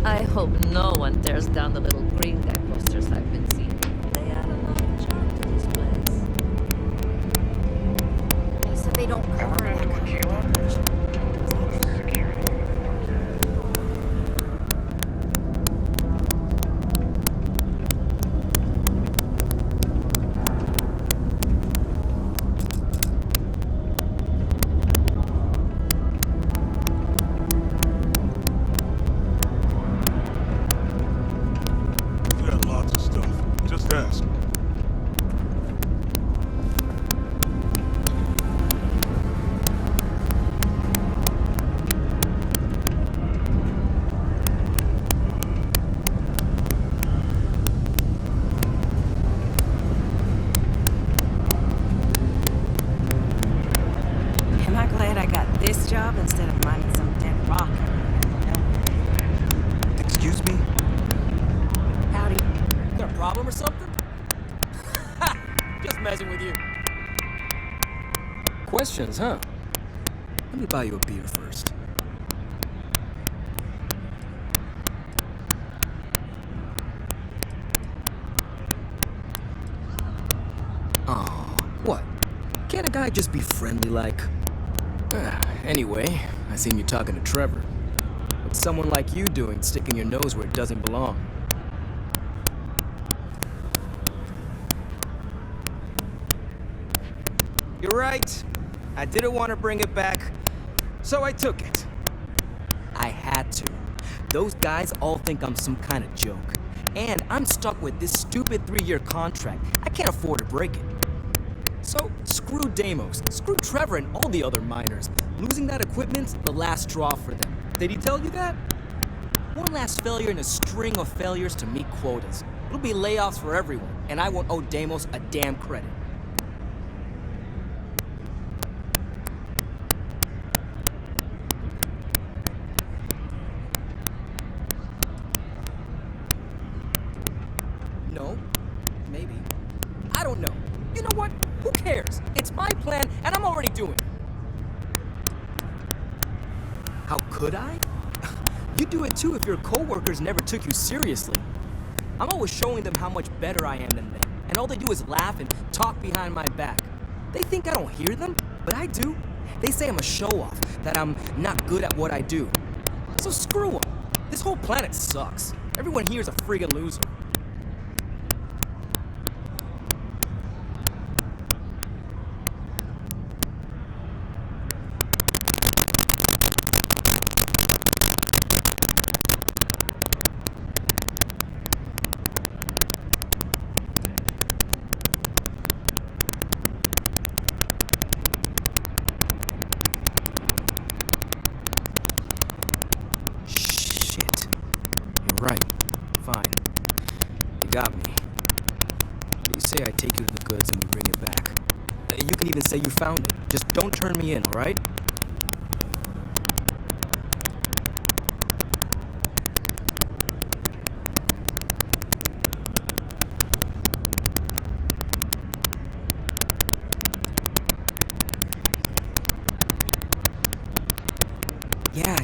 I hope no one tears down the little green guy posters I've been seeing. They add a lot of charm to this place. So they don't cover that kind of damage. Got lots of stuff. Just ask. Am I glad I got this job instead of mining some dead rock? Excuse me? Howdy. Got a problem or something? Just messing with you. Questions, huh? Let me buy you a beer first. Oh, what? Can't a guy just be friendly like? Anyway, I seen you talking to Trevor. What's someone like you doing sticking your nose where it doesn't belong? You're right. I didn't want to bring it back, so I took it. I had to. Those guys all think I'm some kind of joke. And I'm stuck with this stupid 3-year contract. I can't afford to break it. So, screw Deimos, screw Trevor and all the other miners. Losing that equipment's the last straw for them. Did he tell you that? One last failure in a string of failures to meet quotas. It'll be layoffs for everyone, and I won't owe Deimos a damn credit. No, maybe. I don't know. You know what? Who cares? It's my plan, and I'm already doing it. How could I? You'd do it too if your coworkers never took you seriously. I'm always showing them how much better I am than them, and all they do is laugh and talk behind my back. They think I don't hear them, but I do. They say I'm a show-off, that I'm not good at what I do. So screw them. This whole planet sucks. Everyone here is a friggin' loser. Right. Fine. You got me. You say I take you to the goods and we bring it back. You can even say you found it. Just don't turn me in, alright?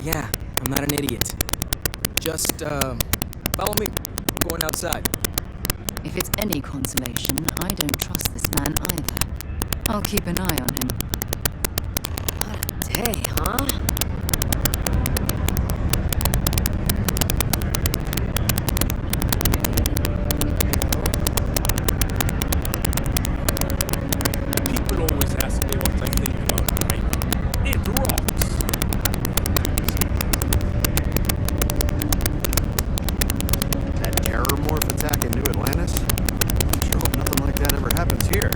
Yeah. I'm not an idiot. Just, follow me. I'm going outside. If it's any consolation, I don't trust this man either. I'll keep an eye on him. What a day, huh? People always ask me what I think about paper. It rocks. That terror morph attack in New Atlantis? Sure hope nothing like that ever happens here.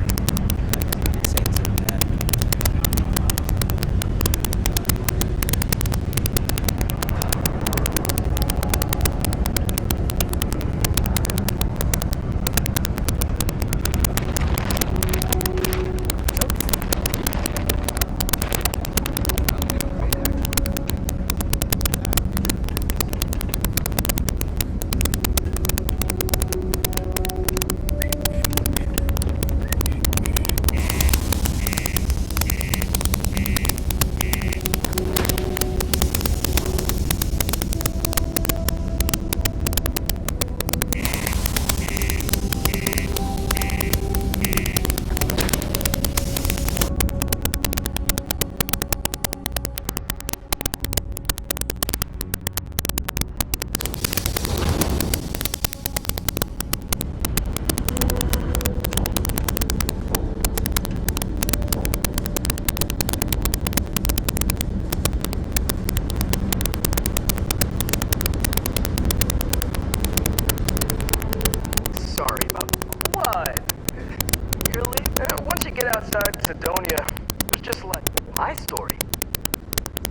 outside Sidonia, it was just like my story.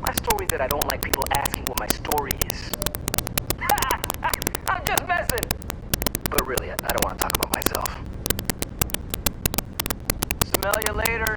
My story that I don't like people asking what my story is. I'm just messing. But really, I don't want to talk about myself. Smell you later.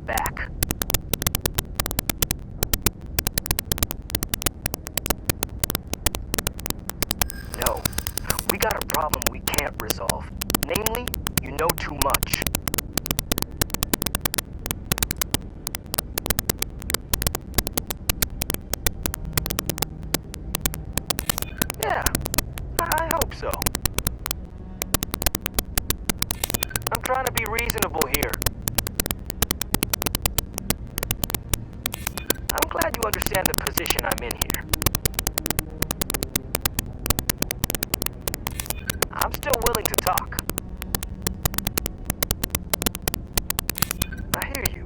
back. No, we got a problem we can't resolve. Namely, you know too much. Yeah, I hope so. I'm trying to be reasonable here. I'm glad you understand the position I'm in here. I'm still willing to talk. I hear you.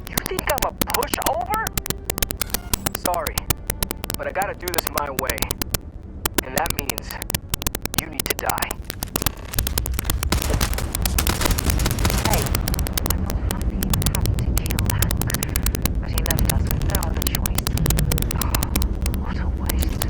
You think I'm a pushover? Sorry, but I gotta do this my way. And that means you need to die. Hey, I'm not happy with having to kill Hank, but he left us with no other choice. Oh, what a waste.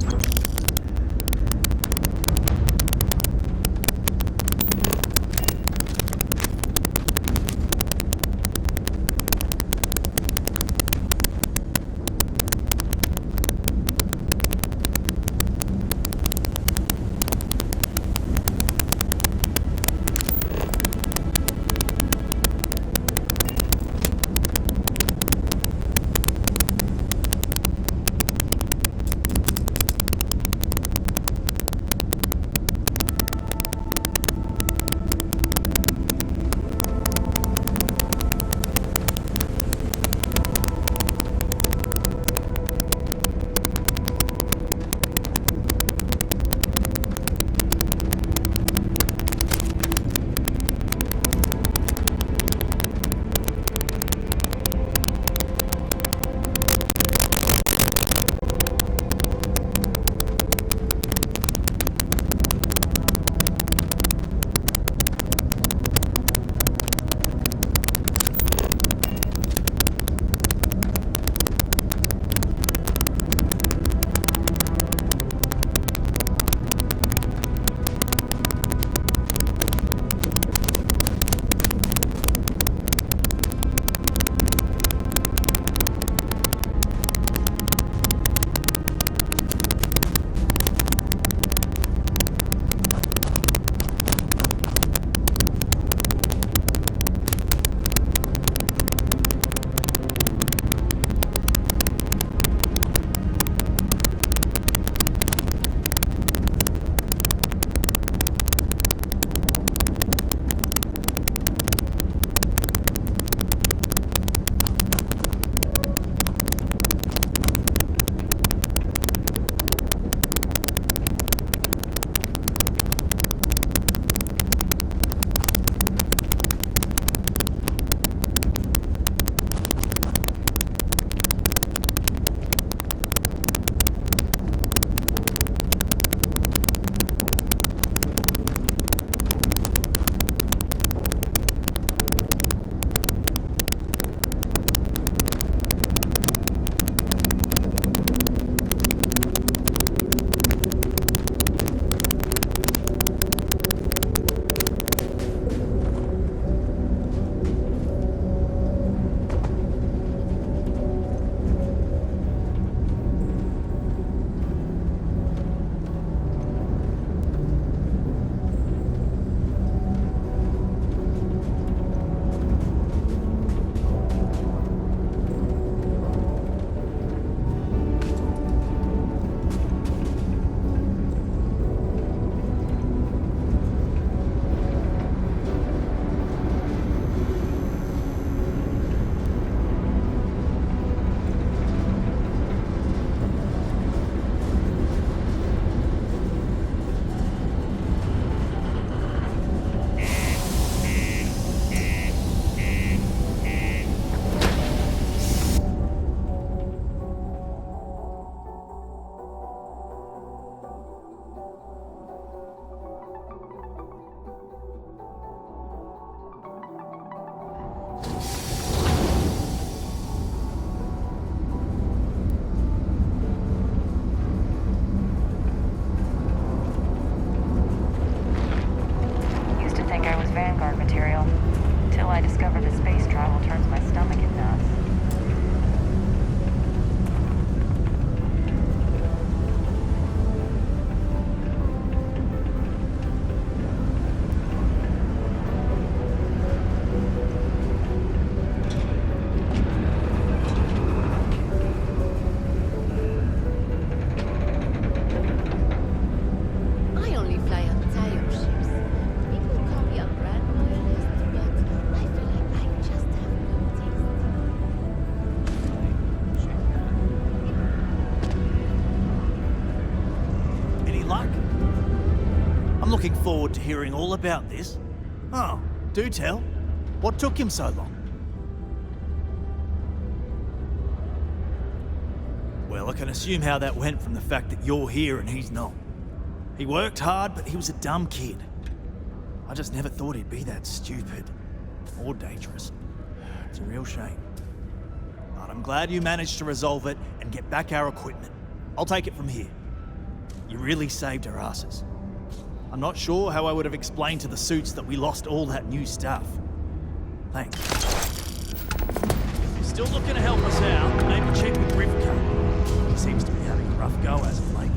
looking forward to hearing all about this. Oh, do tell. What took him so long? Well, I can assume how that went from the fact that you're here and he's not. He worked hard, but he was a dumb kid. I just never thought he'd be that stupid. Or dangerous. It's a real shame. But I'm glad you managed to resolve it and get back our equipment. I'll take it from here. You really saved our asses. I'm not sure how I would have explained to the suits that we lost all that new stuff. Thanks. If you're still looking to help us out, maybe check with Rivka. She seems to be having a rough go as of late.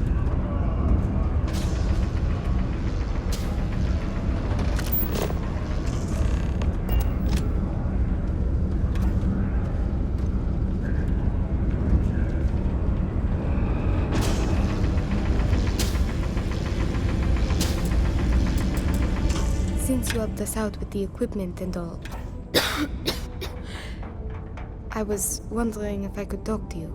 Since you helped us out with the equipment and all, I was wondering if I could talk to you.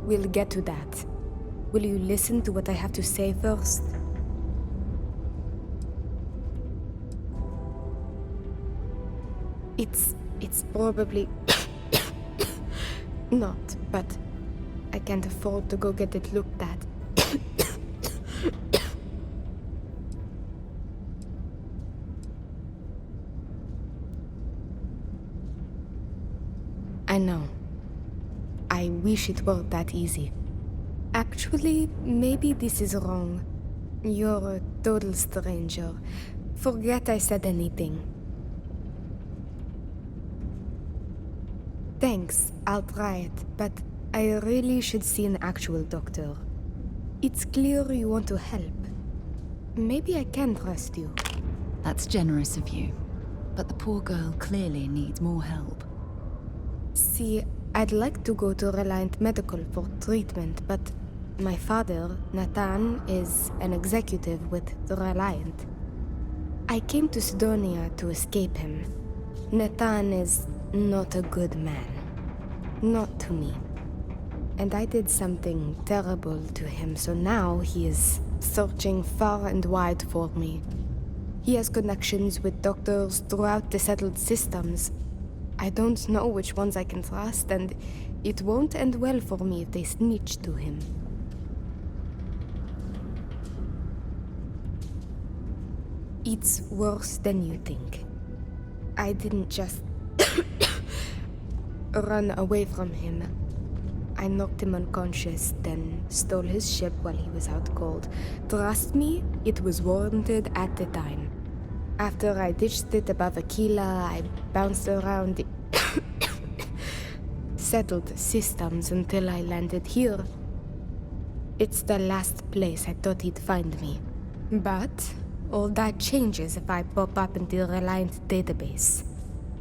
We'll get to that. Will you listen to what I have to say first? It's probably not, but I can't afford to go get it looked at. I know. I wish it were that easy. Actually, maybe this is wrong. You're a total stranger. Forget I said anything. Thanks, I'll try it, but I really should see an actual doctor. It's clear you want to help. Maybe I can trust you. That's generous of you, but the poor girl clearly needs more help. See, I'd like to go to Reliant Medical for treatment, but my father, Nathan, is an executive with the Reliant. I came to Sidonia to escape him. Nathan is not a good man. Not to me. And I did something terrible to him, so now he is searching far and wide for me. He has connections with doctors throughout the settled systems. I don't know which ones I can trust, and it won't end well for me if they snitch to him. It's worse than you think. I didn't just run away from him. I knocked him unconscious, then stole his ship while he was out cold. Trust me, it was warranted at the time. After I ditched it above Aquila, I bounced around the settled systems until I landed here. It's the last place I thought he'd find me. But all that changes if I pop up in the Reliant database.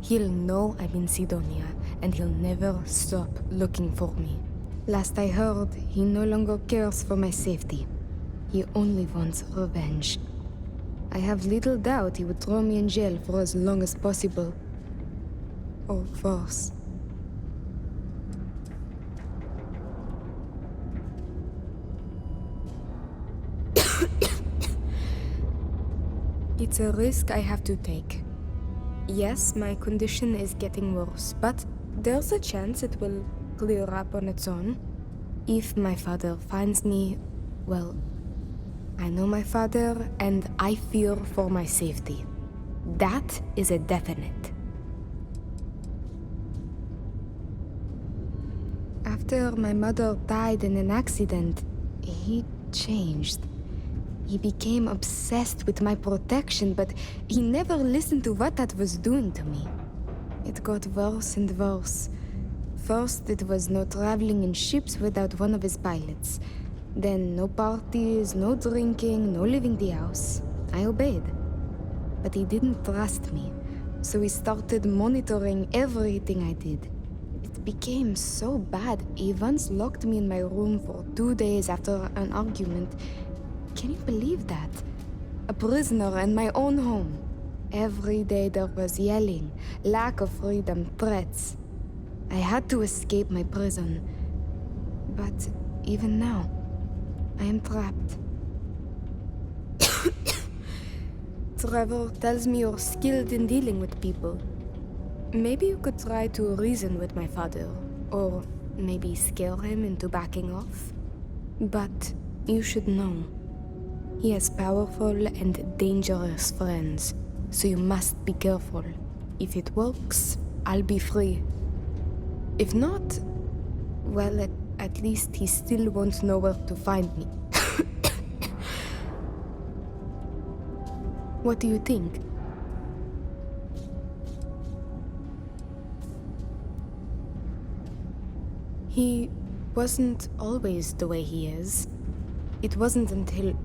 He'll know I'm in Sidonia, and he'll never stop looking for me. Last I heard, he no longer cares for my safety. He only wants revenge. I have little doubt he would throw me in jail for as long as possible. Or worse. It's a risk I have to take. Yes, my condition is getting worse, but there's a chance it will clear up on its own. If my father finds me, well, I know my father, and I fear for my safety. That is a definite. After my mother died in an accident, he changed. He became obsessed with my protection, but he never listened to what that was doing to me. It got worse and worse. First, it was no traveling in ships without one of his pilots. Then no parties, no drinking, no leaving the house. I obeyed. But he didn't trust me, so he started monitoring everything I did. It became so bad, he once locked me in my room for 2 days after an argument. Can you believe that? A prisoner in my own home. Every day there was yelling, lack of freedom, threats. I had to escape my prison. But even now, I am trapped. Trevor tells me you're skilled in dealing with people. Maybe you could try to reason with my father, or maybe scare him into backing off. But you should know, he has powerful and dangerous friends, so you must be careful. If it works, I'll be free. If not, well, at least he still won't know where to find me. What do you think? He wasn't always the way he is. It wasn't until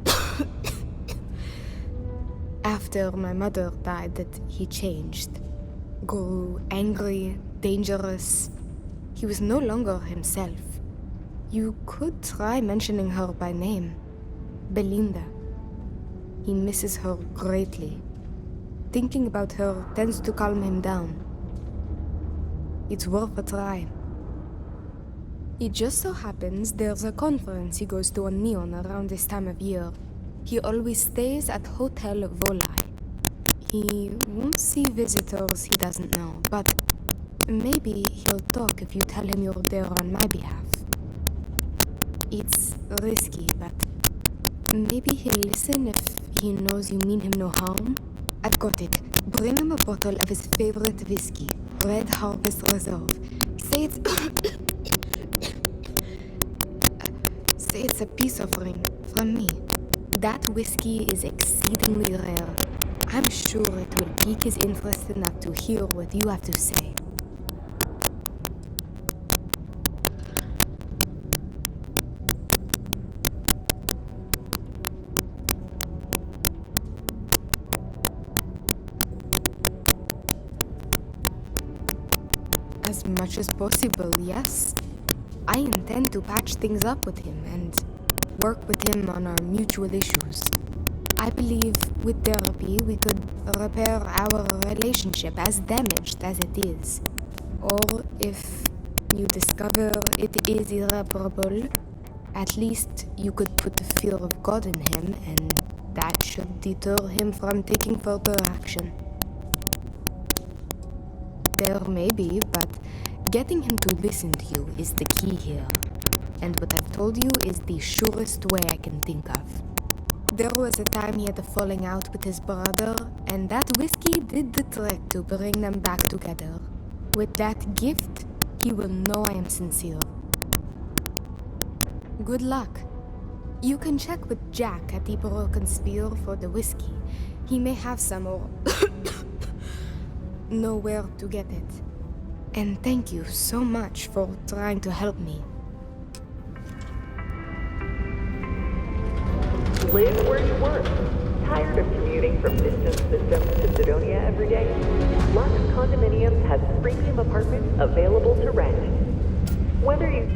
after my mother died that he changed. Grew angry, dangerous. He was no longer himself. You could try mentioning her by name. Belinda. He misses her greatly. Thinking about her tends to calm him down. It's worth a try. It just so happens there's a conference he goes to on Neon around this time of year. He always stays at Hotel Volai. He won't see visitors he doesn't know, but maybe he'll talk if you tell him you're there on my behalf. It's risky, but maybe he'll listen if he knows you mean him no harm. I've got it. Bring him a bottle of his favorite whiskey, Red Harvest Reserve. Say it's... Say it's a peace offering from me. That whiskey is exceedingly rare. I'm sure it will pique his interest enough to hear what you have to say. As much as possible, yes. I intend to patch things up with him and work with him on our mutual issues. I believe with therapy we could repair our relationship, as damaged as it is. Or if you discover it is irreparable, at least you could put the fear of God in him, and that should deter him from taking further action. There may be, but getting him to listen to you is the key here. And what I've told you is the surest way I can think of. There was a time he had a falling out with his brother, and that whiskey did the trick to bring them back together. With that gift, he will know I am sincere. Good luck. You can check with Jack at the Broken Sphere for the whiskey. He may have some or know where to get it. And thank you so much for trying to help me. Live where you work. Tired of commuting from distant systems to Sidonia every day? Lux Condominiums has premium apartments available to rent. Whether you